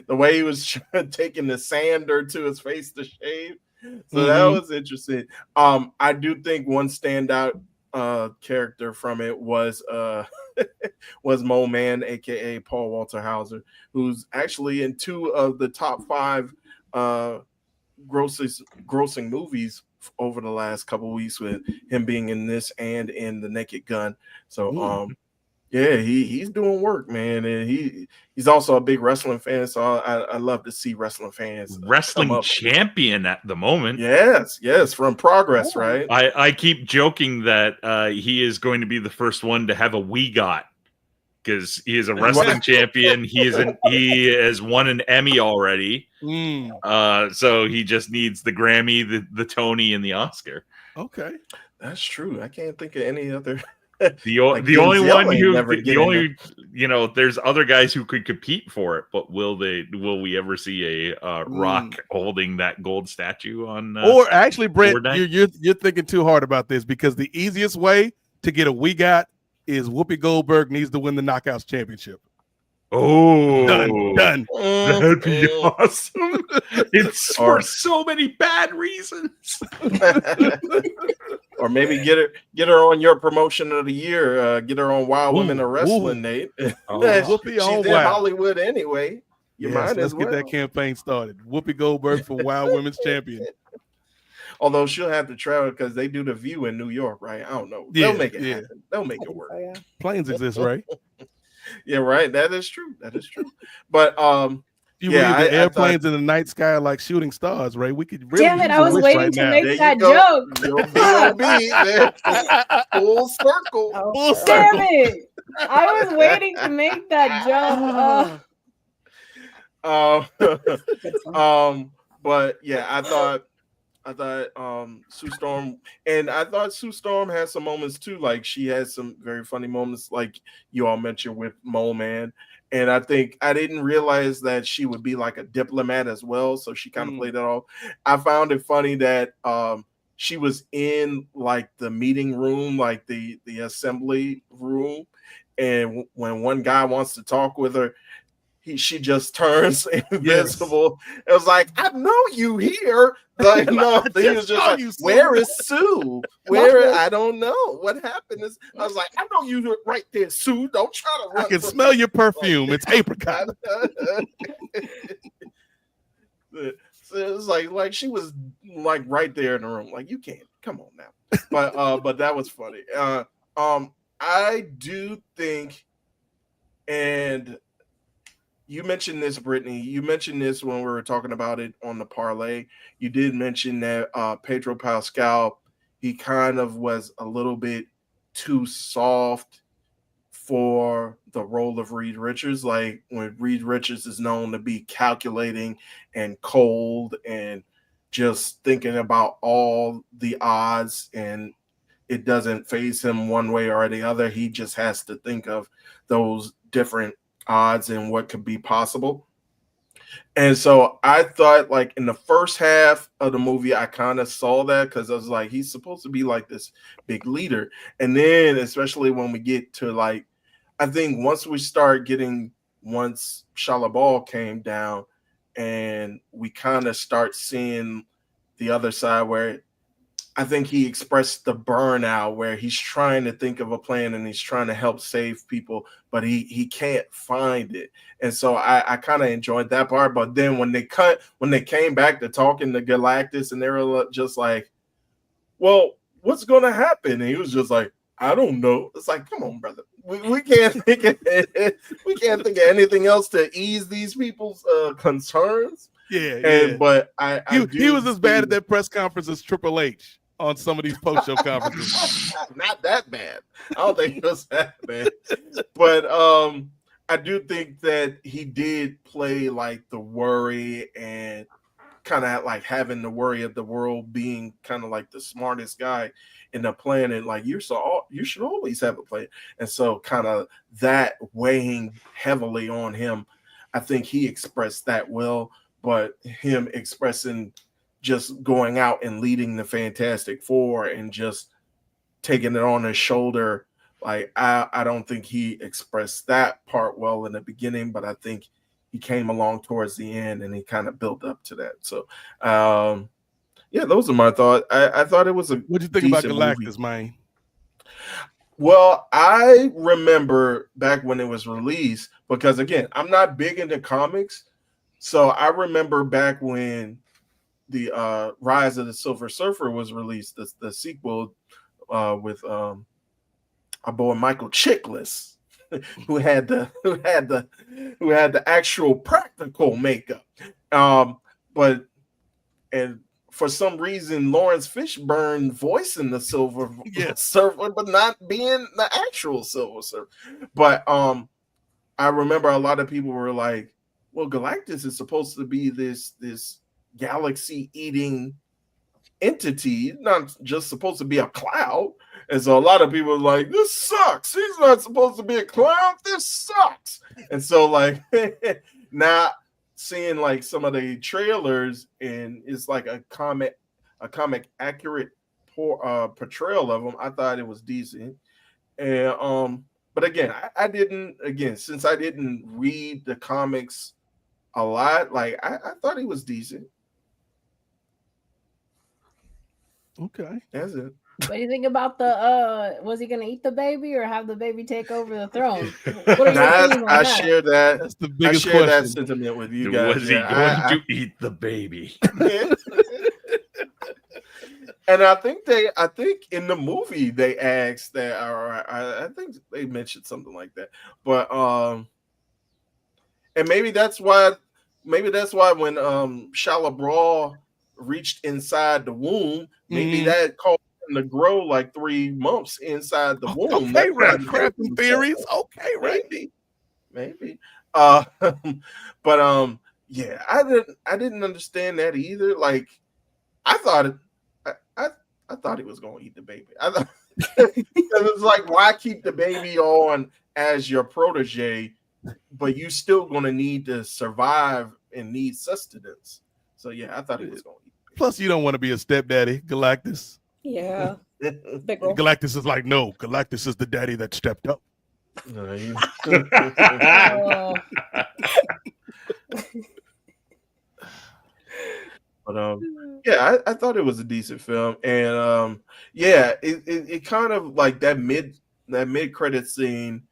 S7: the way he was taking the sander to his face to shave. So that was interesting. I do think one standout character from it was Mo Man, aka Paul Walter Hauser, who's actually in 2 of the top 5 grossing movies over the last couple of weeks, with him being in this and in The Naked Gun. So yeah, he's doing work, man, and he's also a big wrestling fan. So I love to see wrestling fans.
S6: Wrestling champion at the moment.
S7: Yes, from Progress, right?
S6: I keep joking that he is going to be the first one to have a "we got," because he is a wrestling champion. He has won an Emmy already. So he just needs the Grammy, the Tony, and the Oscar.
S2: Okay,
S7: that's true. I can't think of any other.
S6: The only one who there's other guys who could compete for it, but will we ever see a Rock holding that gold statue on?
S2: Or actually, Brent, you're thinking too hard about this, because the easiest way to get a "we got" is Whoopi Goldberg needs to win the Knockouts Championship.
S6: Oh,
S2: done.
S6: That'd be awesome. It's for so many bad reasons.
S7: Or maybe get her on your promotion of the year. Get her on Wild Women of Wrestling, Nate.
S2: Whoopi on
S7: She's in Hollywood anyway.
S2: Let's get that campaign started. Whoopi Goldberg for Wild Women's Champion.
S7: Although she'll have to travel because they do the View in New York, right? I don't know. They'll make it happen. They'll make it work.
S5: Oh, yeah.
S2: Planes exist, right?
S7: Yeah, right. That is true. But
S2: you believe the airplanes in the night sky are like shooting stars, right? We could really.
S4: Damn it! I was waiting to make that joke.
S7: Full circle.
S4: Damn it! I was waiting to make that joke.
S7: But yeah, I thought Sue Storm, and I thought Sue Storm had some moments too. Like, she had some very funny moments, like you all mentioned with Mole Man. And I think I didn't realize that she would be like a diplomat as well. So she kind of played it off. I found it funny that she was in like the meeting room, like the assembly room. And when one guy wants to talk with her, she just turns invisible. Yes. It was like, I know you here. Like, no, he was just like, where is Sue? I don't know. What happened is, I was like, I know you right there, Sue. Don't try to run.
S2: I can smell your perfume. It's apricot.
S7: It was like she was like right there in the room. Like, you can't come on now. But that was funny. I do think, and you mentioned this, Brittany. You mentioned this when we were talking about it on the parlay. You did mention that Pedro Pascal, he kind of was a little bit too soft for the role of Reed Richards. Like, when Reed Richards is known to be calculating and cold and just thinking about all the odds, and it doesn't phase him one way or the other. He just has to think of those different odds and what could be possible. And so I thought, like, in the first half of the movie, I kind of saw that, because I was like, he's supposed to be like this big leader. And then, especially when we get to, like, I think once Shia LaBeouf came down and we kind of start seeing the other side, where I think he expressed the burnout, where he's trying to think of a plan and he's trying to help save people, but he can't find it. And so I kind of enjoyed that part. But then when they came back to talking to Galactus, and they were just like, well, what's going to happen? And he was just like, I don't know. It's like, come on, brother. We can't think of anything else to ease these people's concerns.
S2: Yeah.
S7: But
S2: he was as bad at that press conference as Triple H on some of these post-show conferences.
S7: Not that bad. I don't think it was that bad. But I do think that he did play like the worry, and kind of like having the worry of the world being kind of like the smartest guy in the planet. Like, you should always have a plan. And so kind of that weighing heavily on him, I think he expressed that well. But him expressing just going out and leading the Fantastic Four and just taking it on his shoulder, like, I don't think he expressed that part well in the beginning, but I think he came along towards the end and he kind of built up to that. So, yeah, those are my thoughts. I thought it was a
S2: What do you think about Galactus, man?
S7: Well, I remember back when it was released, because again, I'm not big into comics. So I remember back when the Rise of the Silver Surfer was released, the sequel with our boy Michael Chiklis, who had the actual practical makeup. But for some reason, Lawrence Fishburne voicing the Silver Surfer, but not being the actual Silver Surfer. But I remember a lot of people were like, well, Galactus is supposed to be this galaxy-eating entity, not just supposed to be a cloud. And so a lot of people are like, this sucks. He's not supposed to be a cloud. This sucks. And so, like, now seeing like some of the trailers, and it's like a comic accurate portrayal of him, I thought it was decent. And but again, since I didn't read the comics a lot, like I thought he was decent.
S2: Okay.
S7: That's it.
S4: What do you think about the was he gonna eat the baby or have the baby take over the throne? What are your feelings on
S7: I
S4: that?
S7: share that.
S2: That's the biggest
S7: question. That
S2: question.
S7: sentiment with you guys.
S6: Was he going to eat the baby?
S7: And I think in the movie they asked that, or I think they mentioned something like that. But and maybe that's why when Shia LaBeouf reached inside the womb, maybe that caused him to grow like 3 months inside the womb.
S2: Okay, right. Crafting theories. Okay, right.
S7: Maybe. But yeah, I didn't understand that either. Like, I thought he was going to eat the baby. I thought it was like, why keep the baby on as your protege, but you still going to need to survive and need sustenance. So yeah, I thought he was going to eat the baby.
S2: Plus, you don't want to be a stepdaddy, Galactus.
S5: Yeah. Big role.
S2: Galactus is like, no, Galactus is the daddy that stepped up.
S7: But yeah, I thought it was a decent film, and yeah, it kind of like that mid credit scene.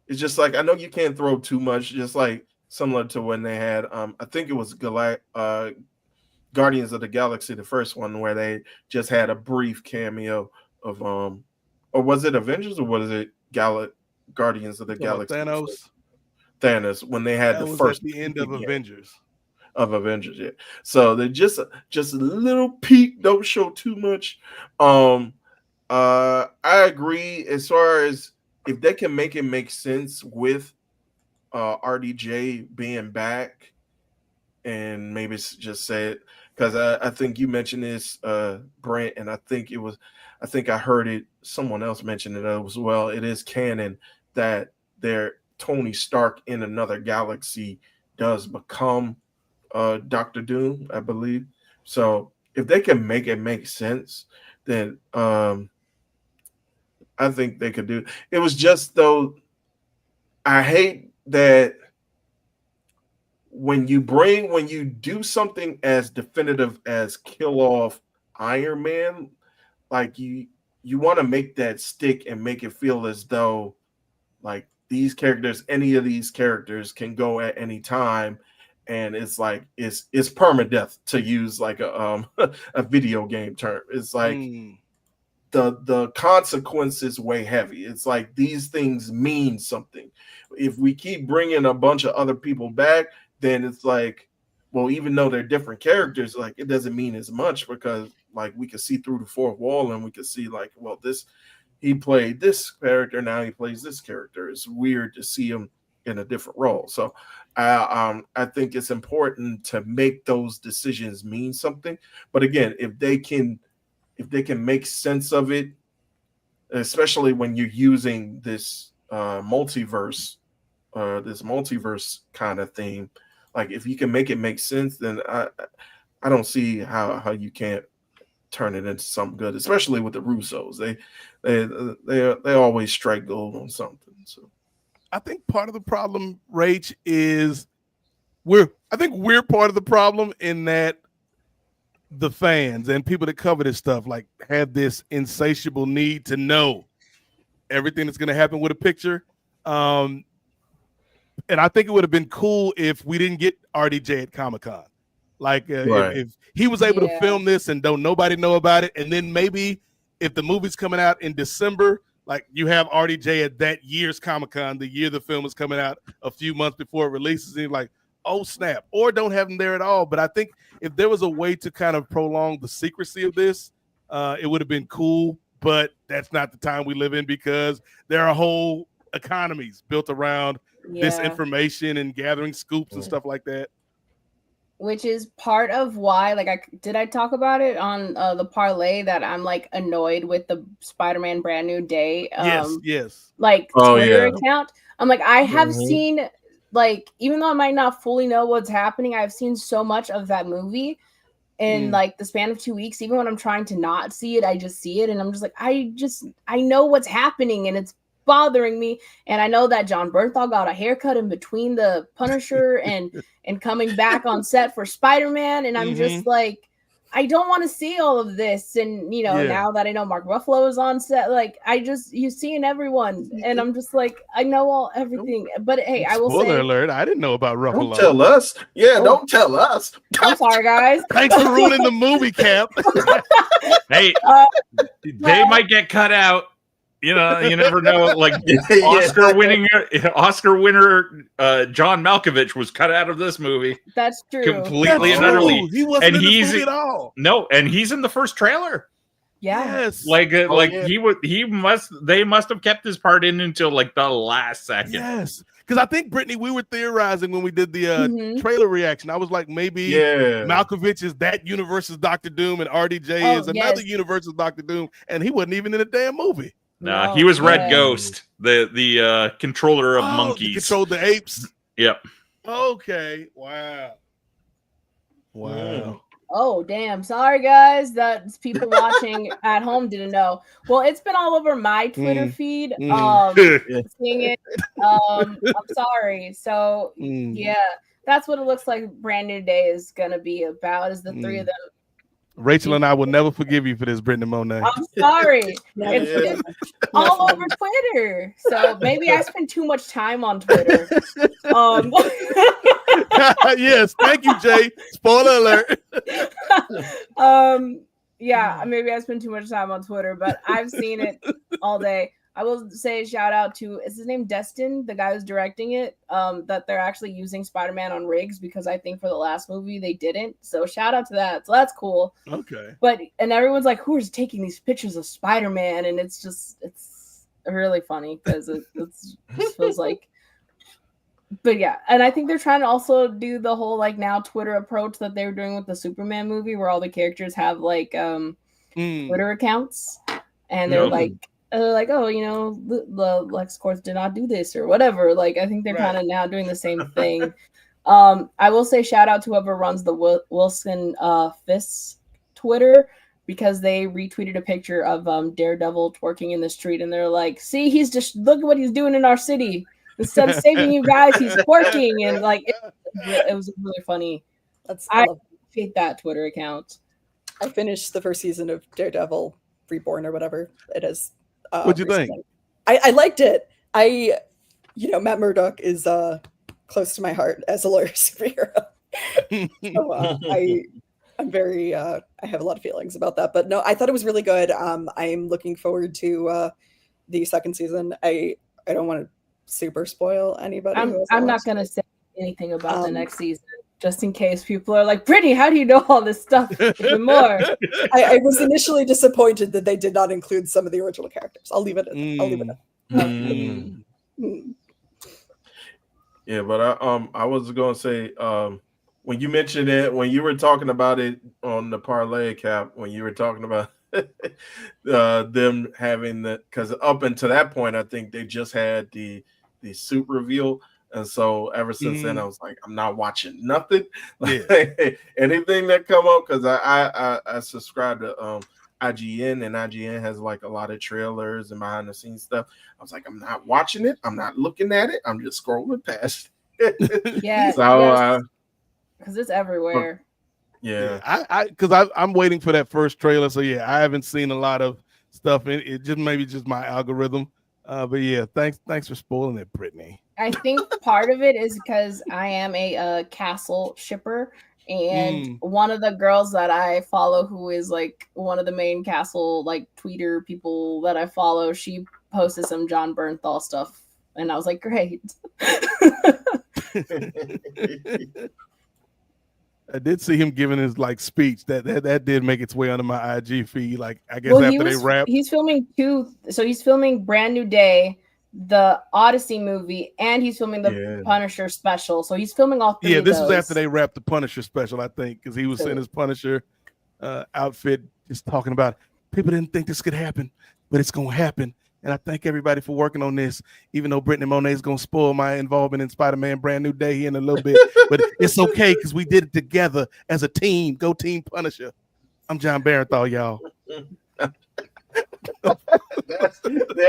S7: It's just like, I know you can't throw too much, just like similar to when they had I think it was Guardians of the Galaxy, the first one, where they just had a brief cameo of or was it Avengers or was it Guardians of the Galaxy? Thanos, when they had the
S2: was
S7: first
S2: at the end of Avengers.
S7: Yeah. So they just a little peek, don't show too much. I agree as far as if they can make it make sense with RDJ being back, and maybe just say it because I think you mentioned this, Brent, and I think I heard it. Someone else mentioned it as well. It is canon that Tony Stark in another galaxy does become Doctor Doom, I believe. So if they can make it make sense, then I think they could do. It was just though, I hate that when you do something as definitive as kill off Iron Man, like you want to make that stick and make it feel as though like any of these characters can go at any time, and it's like it's permadeath, to use like a a video game term. It's like the consequences weigh heavy. It's like these things mean something. If we keep bringing a bunch of other people back, then it's like, well, even though they're different characters, like it doesn't mean as much, because like we can see through the fourth wall and we can see like, well, he played this character, now he plays this character. It's weird to see him in a different role. So I think it's important to make those decisions mean something. But again, if they can make sense of it, especially when you're using this multiverse kind of thing, like if you can make it make sense, then I don't see how you can't turn it into something good, especially with the Russos. They always strike gold on something. So
S2: I think part of the problem, Rach, is we're part of the problem in that the fans and people that cover this stuff like have this insatiable need to know everything that's going to happen with a picture. And I think it would have been cool if we didn't get RDJ at Comic-Con. Like if he was able to film this and don't nobody know about it, and then maybe if the movie's coming out in December, like you have RDJ at that year's Comic-Con, the year the film is coming out, a few months before it releases, and you're like, oh snap, or don't have him there at all. But I think if there was a way to kind of prolong the secrecy of this, it would have been cool. But that's not the time we live in, because there are whole economies built around this information and gathering scoops and stuff like that.
S4: Which is part of why, like, I talk about it on the parlay that I'm like annoyed with the Spider-Man Brand New Day.
S2: Yes.
S4: Like Twitter account. I'm like, I have seen, like, even though I might not fully know what's happening, I've seen so much of that movie in like the span of 2 weeks. Even when I'm trying to not see it, I just see it, and I'm just like, I know what's happening, and it's bothering me. And I know that John Bernthal got a haircut in between the Punisher and coming back on set for Spider-Man, and I'm just like, I don't want to see all of this. And now that I know Mark Ruffalo is on set, like you seeing everyone, and I'm just like, I know everything. But hey, I will
S2: Spoiler
S4: say,
S2: alert, I didn't know about Ruffalo.
S7: Don't tell us. Don't tell us.
S4: I'm sorry, guys.
S2: Thanks for ruining the movie, Cap.
S6: Hey, they might get cut out. You never know. Like Oscar winner John Malkovich was cut out of this movie.
S4: That's true.
S6: Completely and utterly.
S2: He wasn't in this movie at all.
S6: No, and he's in the first trailer.
S2: Yes.
S6: They must have kept his part in until like the last second.
S2: Yes. Because I think, Brittany, we were theorizing when we did the trailer reaction. I was like, maybe Malkovich is that universe's Doctor Doom and RDJ is another universe's Doctor Doom, and he wasn't even in the damn movie.
S6: Nah, he was Red Ghost, the controller of monkeys.
S2: He controlled the apes.
S6: Yep.
S2: Okay. Wow.
S4: Oh, damn. Sorry, guys. That's people watching at home didn't know. Well, it's been all over my Twitter feed. Seeing it. I'm sorry. So, yeah, that's what it looks like Brand New Day is going to be about, is the three of them
S2: Rachel and I will never forgive you for this, Brittany Monae.
S4: I'm sorry.
S5: Yeah,
S4: It's all over Twitter. So maybe I spend too much time on Twitter.
S2: Yes, thank you, Jay. Spoiler alert.
S4: Yeah, maybe I spend too much time on Twitter, but I've seen it all day. I will say shout out to, is his name Destin, the guy who's directing it, that they're actually using Spider-Man on rigs, because I think for the last movie they didn't. So shout out to that. So that's cool.
S2: Okay.
S4: But and everyone's like, who is taking these pictures of Spider-Man? And it's really funny because it feels like. But yeah, and I think they're trying to also do the whole like now Twitter approach that they were doing with the Superman movie, where all the characters have like Twitter accounts, and they're like, oh, you know, the LexCorp did not do this or whatever. Like, I think they're kind of now doing the same thing. I will say shout out to whoever runs the Wilson Fists Twitter, because they retweeted a picture of Daredevil twerking in the street, and they're like, see, he's just, look at what he's doing in our city. Instead of saving you guys, he's twerking. And like, it was really funny. I appreciate that Twitter account.
S5: I finished the first season of Daredevil Reborn or whatever it is.
S2: What'd you think?
S5: I liked it. Matt Murdock is close to my heart as a lawyer superhero. So I'm very I have a lot of feelings about that. But no, I thought it was really good. I'm looking forward to the second season. I don't want to super spoil anybody.
S4: I'm not going to say anything about the next season, just in case people are like, Brittany, how do you know all this stuff even more?
S5: I was initially disappointed that they did not include some of the original characters. I'll leave it at
S7: Yeah, but I was gonna say when you mentioned it, when you were talking about it on the parlay cap, when you were talking about them having the, because up until that point, I think they just had the suit reveal. And so ever since then, I was like, I'm not watching nothing. Like, anything that come up, because I subscribe to IGN, and IGN has like a lot of trailers and behind the scenes stuff. I was like, I'm not watching it. I'm not looking at it. I'm just scrolling past.
S4: Yeah.
S7: So
S4: because it's everywhere.
S2: Yeah. I'm waiting for that first trailer. So yeah, I haven't seen a lot of stuff in it. Just maybe just my algorithm. But yeah, thanks for spoiling it, Brittany.
S4: I think part of it is because I am a Castle shipper, and one of the girls that I follow, who is like one of the main Castle like tweeter people that I follow, she posted some John Bernthal stuff, and I was like, great.
S2: I did see him giving his like speech that did make its way onto my IG feed. Like, I guess after they wrapped.
S4: He's filming he's filming Brand New Day, the Odyssey movie, and he's filming the Punisher special. So he's filming all three.
S2: Yeah, this
S4: of
S2: was
S4: those.
S2: after they wrapped the Punisher special, I think, because he was in his Punisher outfit, just talking about people didn't think this could happen, but it's gonna happen. And I thank everybody for working on this, even though Brittany Monae is going to spoil my involvement in Spider-Man Brand New Day here in a little bit. But it's okay because we did it together as a team. Go Team Punisher. I'm John Barenthal, y'all.
S7: There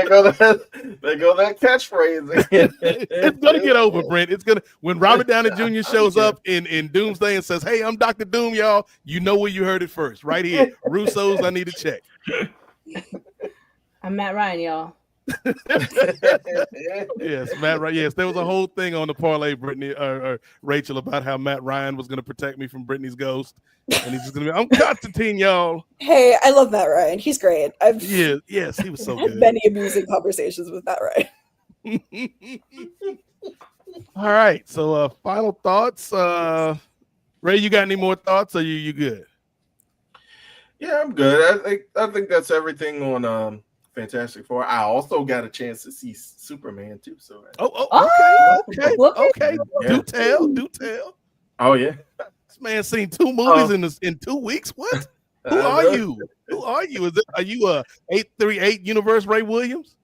S7: go that catchphrase again.
S2: It's going to get over, Brent. It's going to, when Robert Downey Jr. shows up in Doomsday and says, hey, I'm Dr. Doom, y'all, you know where you heard it first. Right here. Russo's I Need to Check.
S4: I'm Matt Ryan, y'all.
S2: Yes, Matt Ryan. Yes, there was a whole thing on the parlay, Brittany or Rachel, about how Matt Ryan was going to protect me from Brittany's ghost, and he's just going to be, I'm Constantine, y'all.
S5: Hey, I love Matt Ryan. He's great.
S2: Yes, he was so
S5: had
S2: good.
S5: Many amusing conversations with Matt Ryan.
S2: All right, so final thoughts. Ray, you got any more thoughts? Or you good?
S7: Yeah, I'm good. I think that's everything on Fantastic Four. I also got a chance to see Superman too. So
S2: okay.
S7: Yeah.
S2: Do tell.
S7: Oh yeah,
S2: This man seen 2 movies in 2 weeks. What? Who are you? Who are you? Are you a 838 Universe Ray Williams?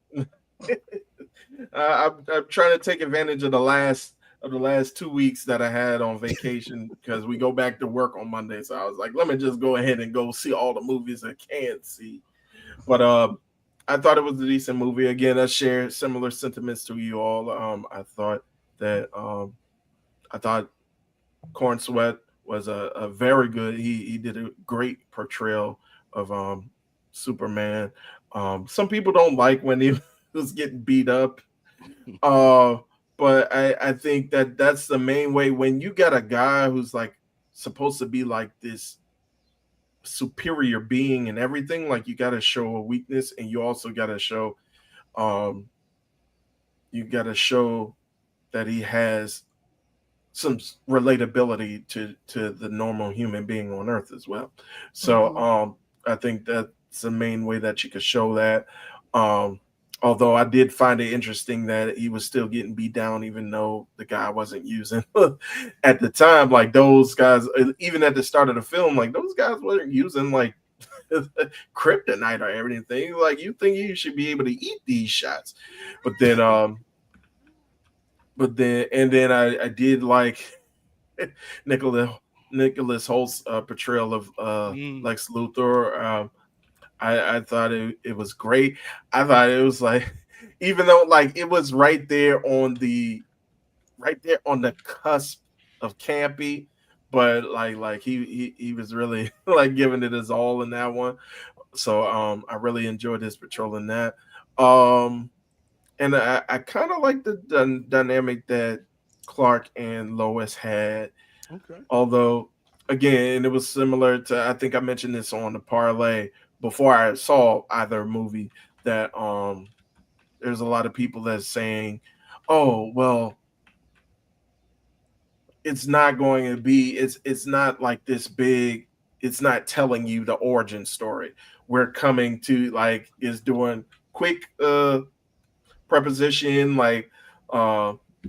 S7: I'm trying to take advantage of the last 2 weeks that I had on vacation because we go back to work on Monday. So I was like, let me just go ahead and go see all the movies I can see. But I thought it was a decent movie. Again, I share similar sentiments to you all. I thought Corn Sweat was a very good. He did a great portrayal of Superman. Some people don't like when he was getting beat up, but I think that's the main way. When you got a guy who's like supposed to be like this superior being and everything, like you got to show a weakness, and you also got to show um that he has some relatability to the normal human being on Earth as well. So I think that's the main way that you could show that. Although I did find it interesting that he was still getting beat down, even though the guy wasn't using at the time. Like those guys, even at the start of the film, like those guys weren't using like kryptonite or everything. Like you think you should be able to eat these shots, but then I did like Nicholas Holt's portrayal of Lex Luthor. I thought it was great. I thought it was like, even though like it was right there on the cusp of campy, but like he was really like giving it his all in that one. So I really enjoyed his portrayal in that. And I kind of like the dynamic that Clark and Lois had.
S2: Okay.
S7: Although, again, it was similar to, I think I mentioned this on the parlay before I saw either movie, that there's a lot of people that's saying, oh, well, it's not going to be, it's not like this big, it's not telling you the origin story. We're coming to like, is doing quick preposition, like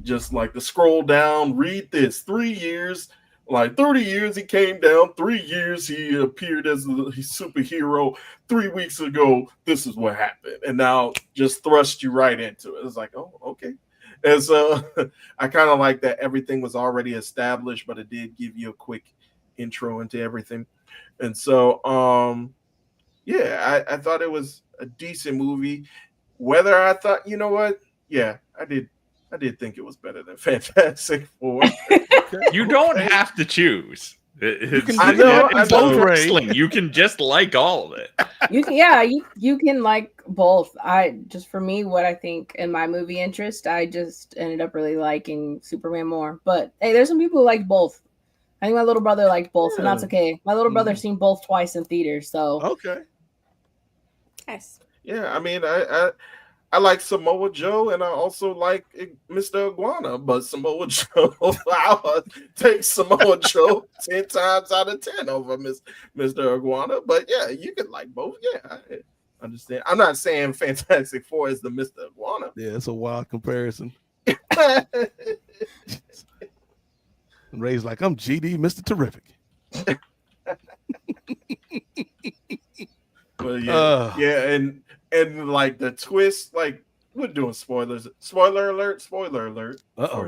S7: just like the scroll down, read this, 3 years, like 30 years he came down, 3 years he appeared as a superhero, 3 weeks ago this is what happened, and now just thrust you right into it. It's like, oh, okay. And so I kind of like that everything was already established, but it did give you a quick intro into everything. And so I thought it was a decent movie. Whether I thought, you know what? Yeah, I did think it was better than Fantastic Four.
S6: You don't have to choose.
S7: I know.
S6: Both wrestling. You can just like all of it.
S4: You can like both. For me, what I think in my movie interest, I just ended up really liking Superman more. But hey, there's some people who like both. I think my little brother liked both, and that's okay. My little brother's seen both twice in theaters, so
S2: okay.
S5: Nice.
S7: Yeah, I mean, I like Samoa Joe, and I also like Mr. Iguana, but Samoa Joe, I'll take Samoa Joe 10 times out of 10 over Mr. Iguana. But yeah, you can like both. Yeah, I understand. I'm not saying Fantastic Four is the Mr. Iguana.
S2: Yeah, it's a wild comparison. Ray's like, I'm GD, Mr. Terrific.
S7: But yeah, and like the twist, like we're doing spoilers. Spoiler alert for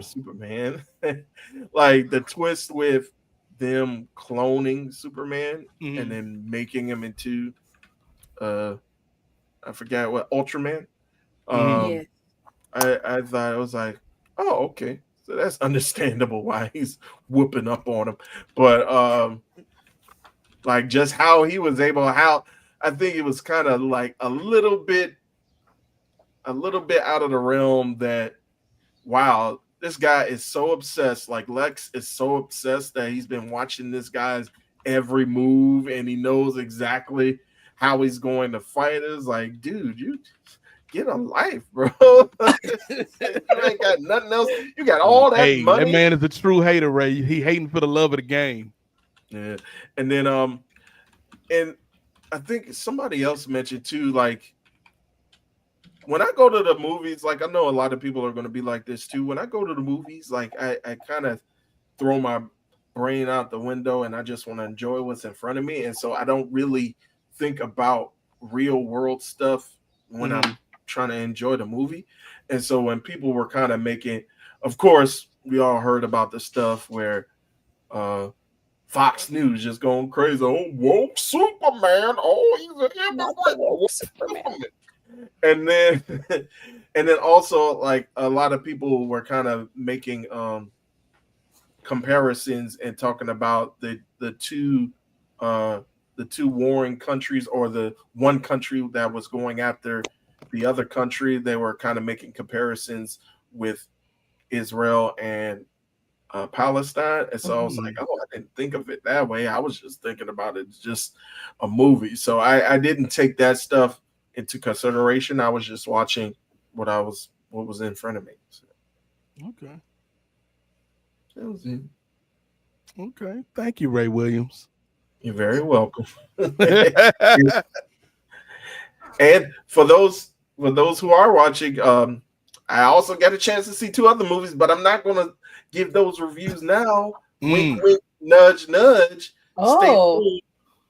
S7: Superman. Like the twist with them cloning Superman and then making him into I forgot what, Ultraman. I thought it was like, oh, okay. So that's understandable why he's whooping up on him. But like just how he was able, I think it was kind of like a little bit out of the realm that, wow, this guy is so obsessed. Like Lex is so obsessed that he's been watching this guy's every move and he knows exactly how he's going to fight. It's like, dude, you get a life, bro. You ain't got nothing else. You got all that money.
S2: That man is a true hater, Ray. He hating for the love of the game.
S7: Yeah. And then and I think somebody else mentioned too, like when I go to the movies, like I know a lot of people are going to be like this too. When I go to the movies, like I kind of throw my brain out the window and I just want to enjoy what's in front of me. And so I don't really think about real world stuff when I'm trying to enjoy the movie. And so when people were kind of making, of course, we all heard about the stuff where Fox News just going crazy. Oh, woke Superman. Oh, he's a woke Superman. And then also like a lot of people were kind of making comparisons and talking about the two warring countries, or the one country that was going after the other country. They were kind of making comparisons with Israel and Palestine. And so I was like, oh, I didn't think of it that way. I was just thinking about it as just a movie. So I didn't take that stuff into consideration. I was just watching what was in front of me. So,
S2: Okay.
S7: that was it.
S2: Okay. Thank you, Ray Williams.
S7: You're very welcome. And for those who are watching, I also got a chance to see 2 other movies, but I'm not going to give those reviews now. Wink, wink, nudge, nudge.
S4: Oh.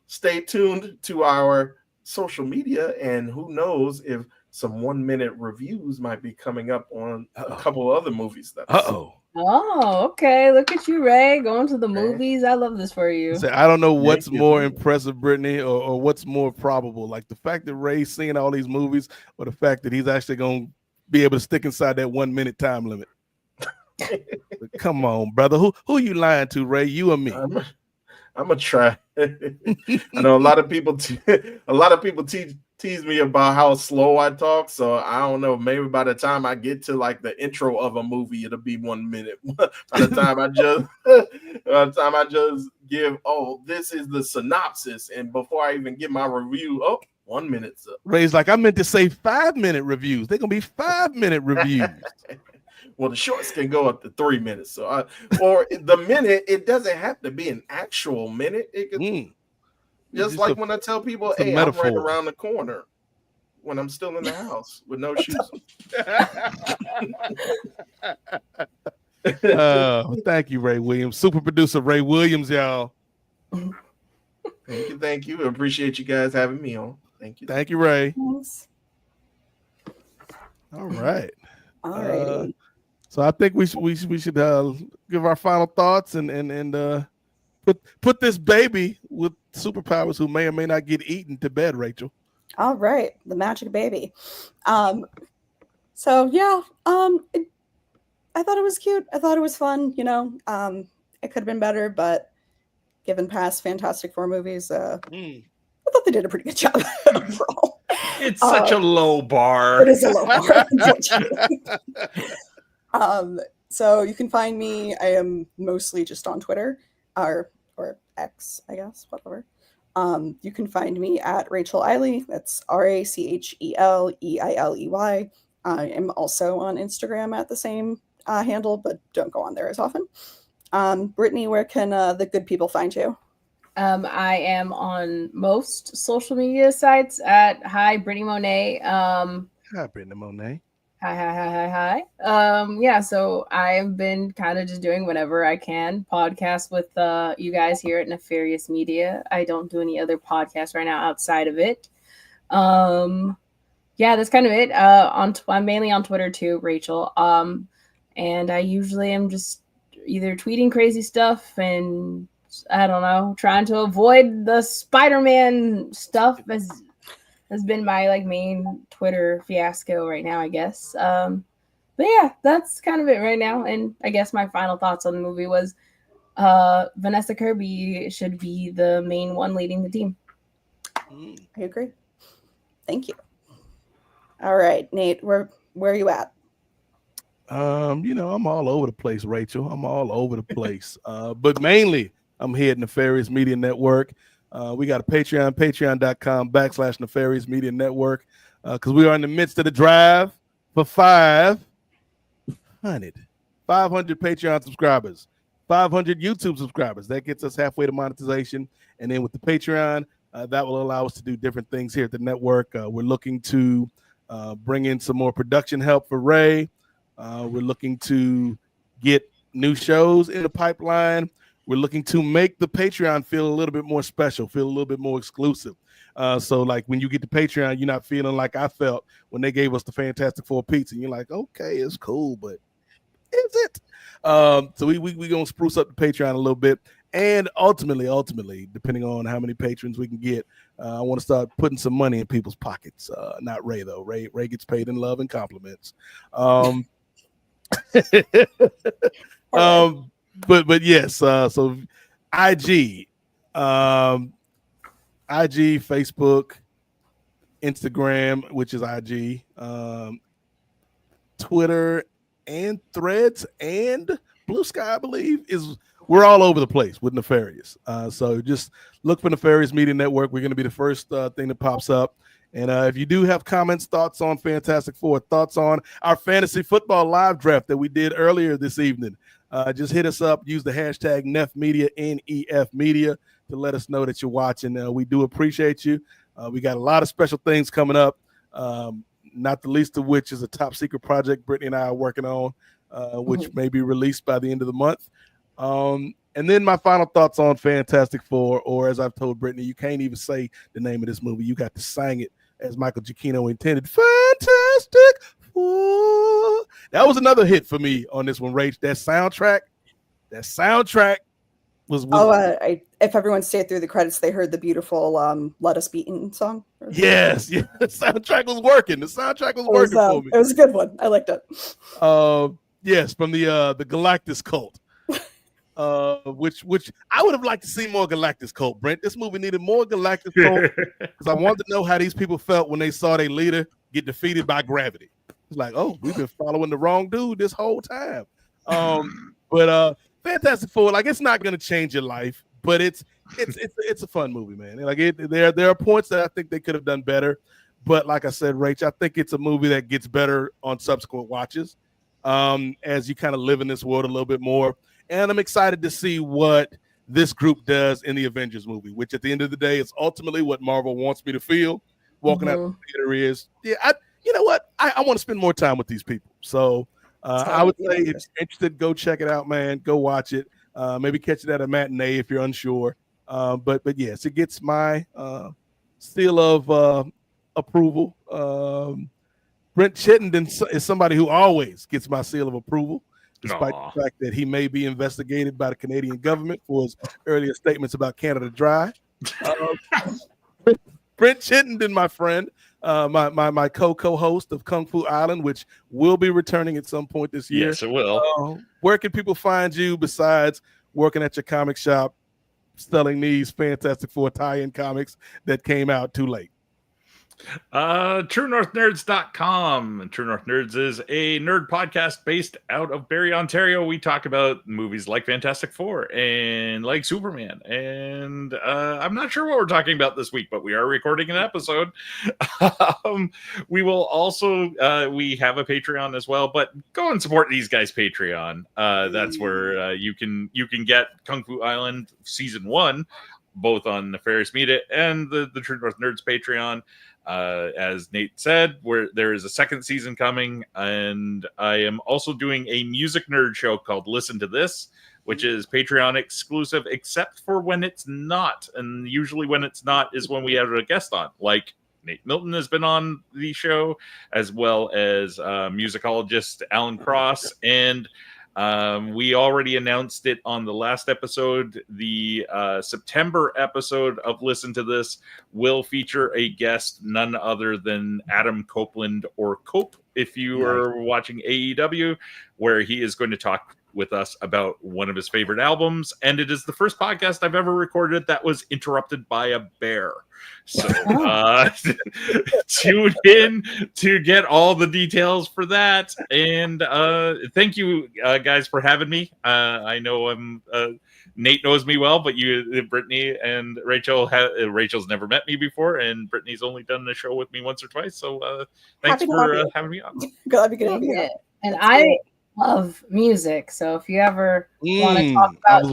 S7: Stay tuned to our social media, and who knows if some 1-minute reviews might be coming up on a couple of other movies.
S4: Oh, okay. Look at you, Ray, going to the movies. I love this for you.
S2: So I don't know what's more impressive, Britney, or what's more probable. Like the fact that Ray's seeing all these movies, or the fact that he's actually going to be able to stick inside that 1-minute time limit. Come on, brother. Who you lying to, Ray? You or me?
S7: I'm gonna try. I know a lot of people tease me about how slow I talk, so I don't know. Maybe by the time I get to like the intro of a movie, it'll be 1 minute. By the time I just give, this is the synopsis, and before I even get my review, 1 minute's up.
S2: Ray's like, I meant to say 5-minute reviews. They're gonna be 5-minute reviews.
S7: Well, the shorts can go up to 3 minutes. So, or the minute, it doesn't have to be an actual minute. It could just like when I tell people, "Hey, I'm right around the corner," when I'm still in the house with no shoes.
S2: Thank you, Ray Williams, super producer Ray Williams, y'all.
S7: Thank you. I appreciate you guys having me on. Thank you.
S2: Thank you, Ray.
S5: Yes.
S2: All right.
S5: All righty.
S2: So I think we should give our final thoughts and put this baby with superpowers who may or may not get eaten to bed, Rachel.
S5: All right, the magic baby. So yeah, I thought it was cute. I thought it was fun. You know, it could have been better, but given past Fantastic Four movies, I thought they did a pretty good job overall.
S6: It's such a low bar.
S5: It is a low bar, unfortunately. So you can find me. I am mostly just on Twitter or X, I guess, whatever. You can find me at Rachel Eiley. That's RACHELEILEY. I am also on Instagram at the same handle, but don't go on there as often. Brittany, where can the good people find you?
S4: I am on most social media sites at Hi Britney Monae.
S2: Hi, Britney Monae.
S4: Hi. Yeah, so I've been kind of just doing whenever I can podcast with you guys here at Nefarious Media. I don't do any other podcasts right now outside of it. Yeah, that's kind of it. I'm mainly on Twitter too, Rachel. And I usually am just either tweeting crazy stuff and I don't know, trying to avoid the Spider-Man stuff has been my like main Twitter fiasco right now, I guess. But yeah, that's kind of it right now. And I guess my final thoughts on the movie was Vanessa Kirby should be the main one leading the team.
S5: I agree. Thank you. All right, Nate, where are you at?
S2: I'm all over the place, Rachel. I'm all over the place. But mainly I'm here at Nefarious Media Network. We got a Patreon, patreon.com/Nefarious Media Network, because we are in the midst of the drive for 500 Patreon subscribers, 500 YouTube subscribers. That gets us halfway to monetization. And then with the Patreon, that will allow us to do different things here at the network. We're looking to bring in some more production help for Ray. We're looking to get new shows in the pipeline. We're looking to make the Patreon feel a little bit more special, feel a little bit more exclusive. So like when you get to Patreon, you're not feeling like I felt when they gave us the Fantastic Four pizza. And you're like, okay, it's cool, but is it? So we going to spruce up the Patreon a little bit. And ultimately, depending on how many patrons we can get, I want to start putting some money in people's pockets. Not Ray, though. Ray gets paid in love and compliments. but yes. So IG, IG, Facebook, Instagram, which is IG, Twitter, and Threads, and Blue Sky, I believe, we're all over the place with Nefarious. So just look for Nefarious Media Network. We're going to be the first thing that pops up. And if you do have comments, thoughts on Fantastic Four, thoughts on our fantasy football live draft that we did earlier this evening, just hit us up. Use the hashtag NEF NEF Media, to let us know that you're watching. We do appreciate you. We got a lot of special things coming up, not the least of which is a top secret project Brittany and I are working on, which may be released by the end of the month. And then my final thoughts on Fantastic Four, or as I've told Brittany, you can't even say the name of this movie. You got to sing it as Michael Giacchino intended. Fantastic Four. That was another hit for me on this one, Rach. That soundtrack was
S5: if everyone stayed through the credits, they heard the beautiful Let Us Beaten song.
S2: Yes, the soundtrack was working. The soundtrack was working for me.
S5: It was a good one. I liked it.
S2: Yes, from the Galactus cult. Which I would have liked to see more Galactus cult, Brent. This movie needed more Galactus cult because I wanted to know how these people felt when they saw their leader get defeated by gravity. It's like, oh, we've been following the wrong dude this whole time. But Fantastic Four, like, it's not going to change your life, but it's a fun movie, man. Like, there are points that I think they could have done better, but like I said, Rach, I think it's a movie that gets better on subsequent watches, as you kind of live in this world a little bit more. And I'm excited to see what this group does in the Avengers movie, which at the end of the day is ultimately what Marvel wants me to feel. Walking out of the theater is, you know what? I want to spend more time with these people. So I would say if you're interested, go check it out, man. Go watch it. Maybe catch it at a matinee if you're unsure. But yes, it gets my seal of approval. Brent Chittenden is somebody who always gets my seal of approval, despite the fact that he may be investigated by the Canadian government for his earlier statements about Canada Dry. Brent Chittenden, my friend, my co-host of Kung Fu Island, which will be returning at some point this year.
S6: Yes, it will.
S2: Where can people find you besides working at your comic shop, selling these Fantastic Four tie-in comics that came out too late?
S6: TrueNorthNerds.com. True North Nerds is a nerd podcast based out of Barrie, Ontario. We talk about movies like Fantastic Four and like Superman. And I'm not sure what we're talking about this week, but we are recording an episode. We will also, we have a Patreon as well, but go and support these guys' Patreon. That's where you can get Kung Fu Island Season 1, both on Nefarious Media and the True North Nerds Patreon. As Nate said, where there is a second season coming, and I am also doing a music nerd show called Listen to This, which is Patreon exclusive, except for when it's not. And usually when it's not is when we have a guest on, like Nate Milton has been on the show, as well as musicologist Alan Cross. And we already announced it on the last episode. The September episode of Listen to This will feature a guest, none other than Adam Copeland, or Cope, if you are watching AEW, where he is going to talk with us about one of his favorite albums. And it is the first podcast I've ever recorded that was interrupted by a bear. So tune in to get all the details for that. And thank you guys for having me. I know Nate knows me well, but you, Brittany and Rachel, Rachel's never met me before, and Brittany's only done the show with me once or twice. So thanks for having me on.
S5: Glad we could hear.
S4: And I love music, so if you ever want to talk about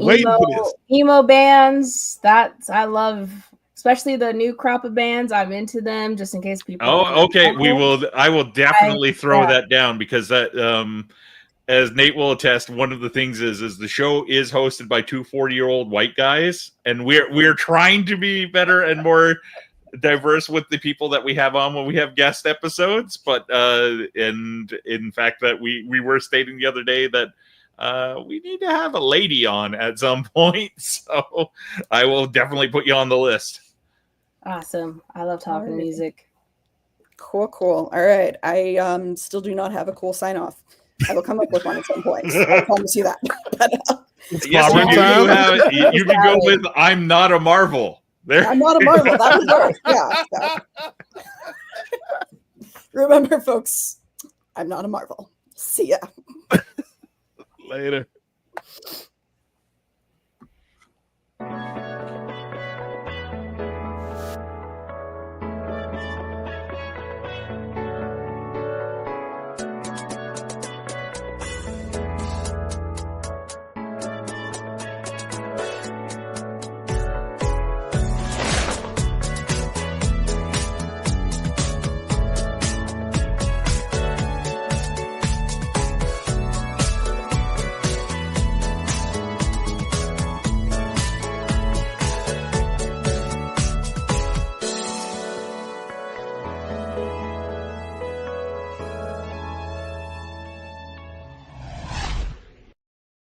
S4: emo bands, I love, especially the new crop of bands. I'm into them, just in case people.
S6: Oh, okay. I will definitely throw that down, because that, as Nate will attest, one of the things is the show is hosted by two 40-year-old white guys, and we're trying to be better and more diverse with the people that we have on when we have guest episodes. But and in fact, that we were stating the other day that we need to have a lady on at some point. So I will definitely put you on the list.
S4: Awesome. I love talking music.
S5: Cool. All right. I still do not have a cool sign off. I will come up with one at some point. I promise you that. But,
S6: Yes,
S2: Clobbering
S6: you,
S2: time.
S6: you can go with "I'm not a Marvel." There,
S5: I'm not a Marvel. That would work. Yeah. So. Remember, folks, I'm not a Marvel. See ya.
S2: Later.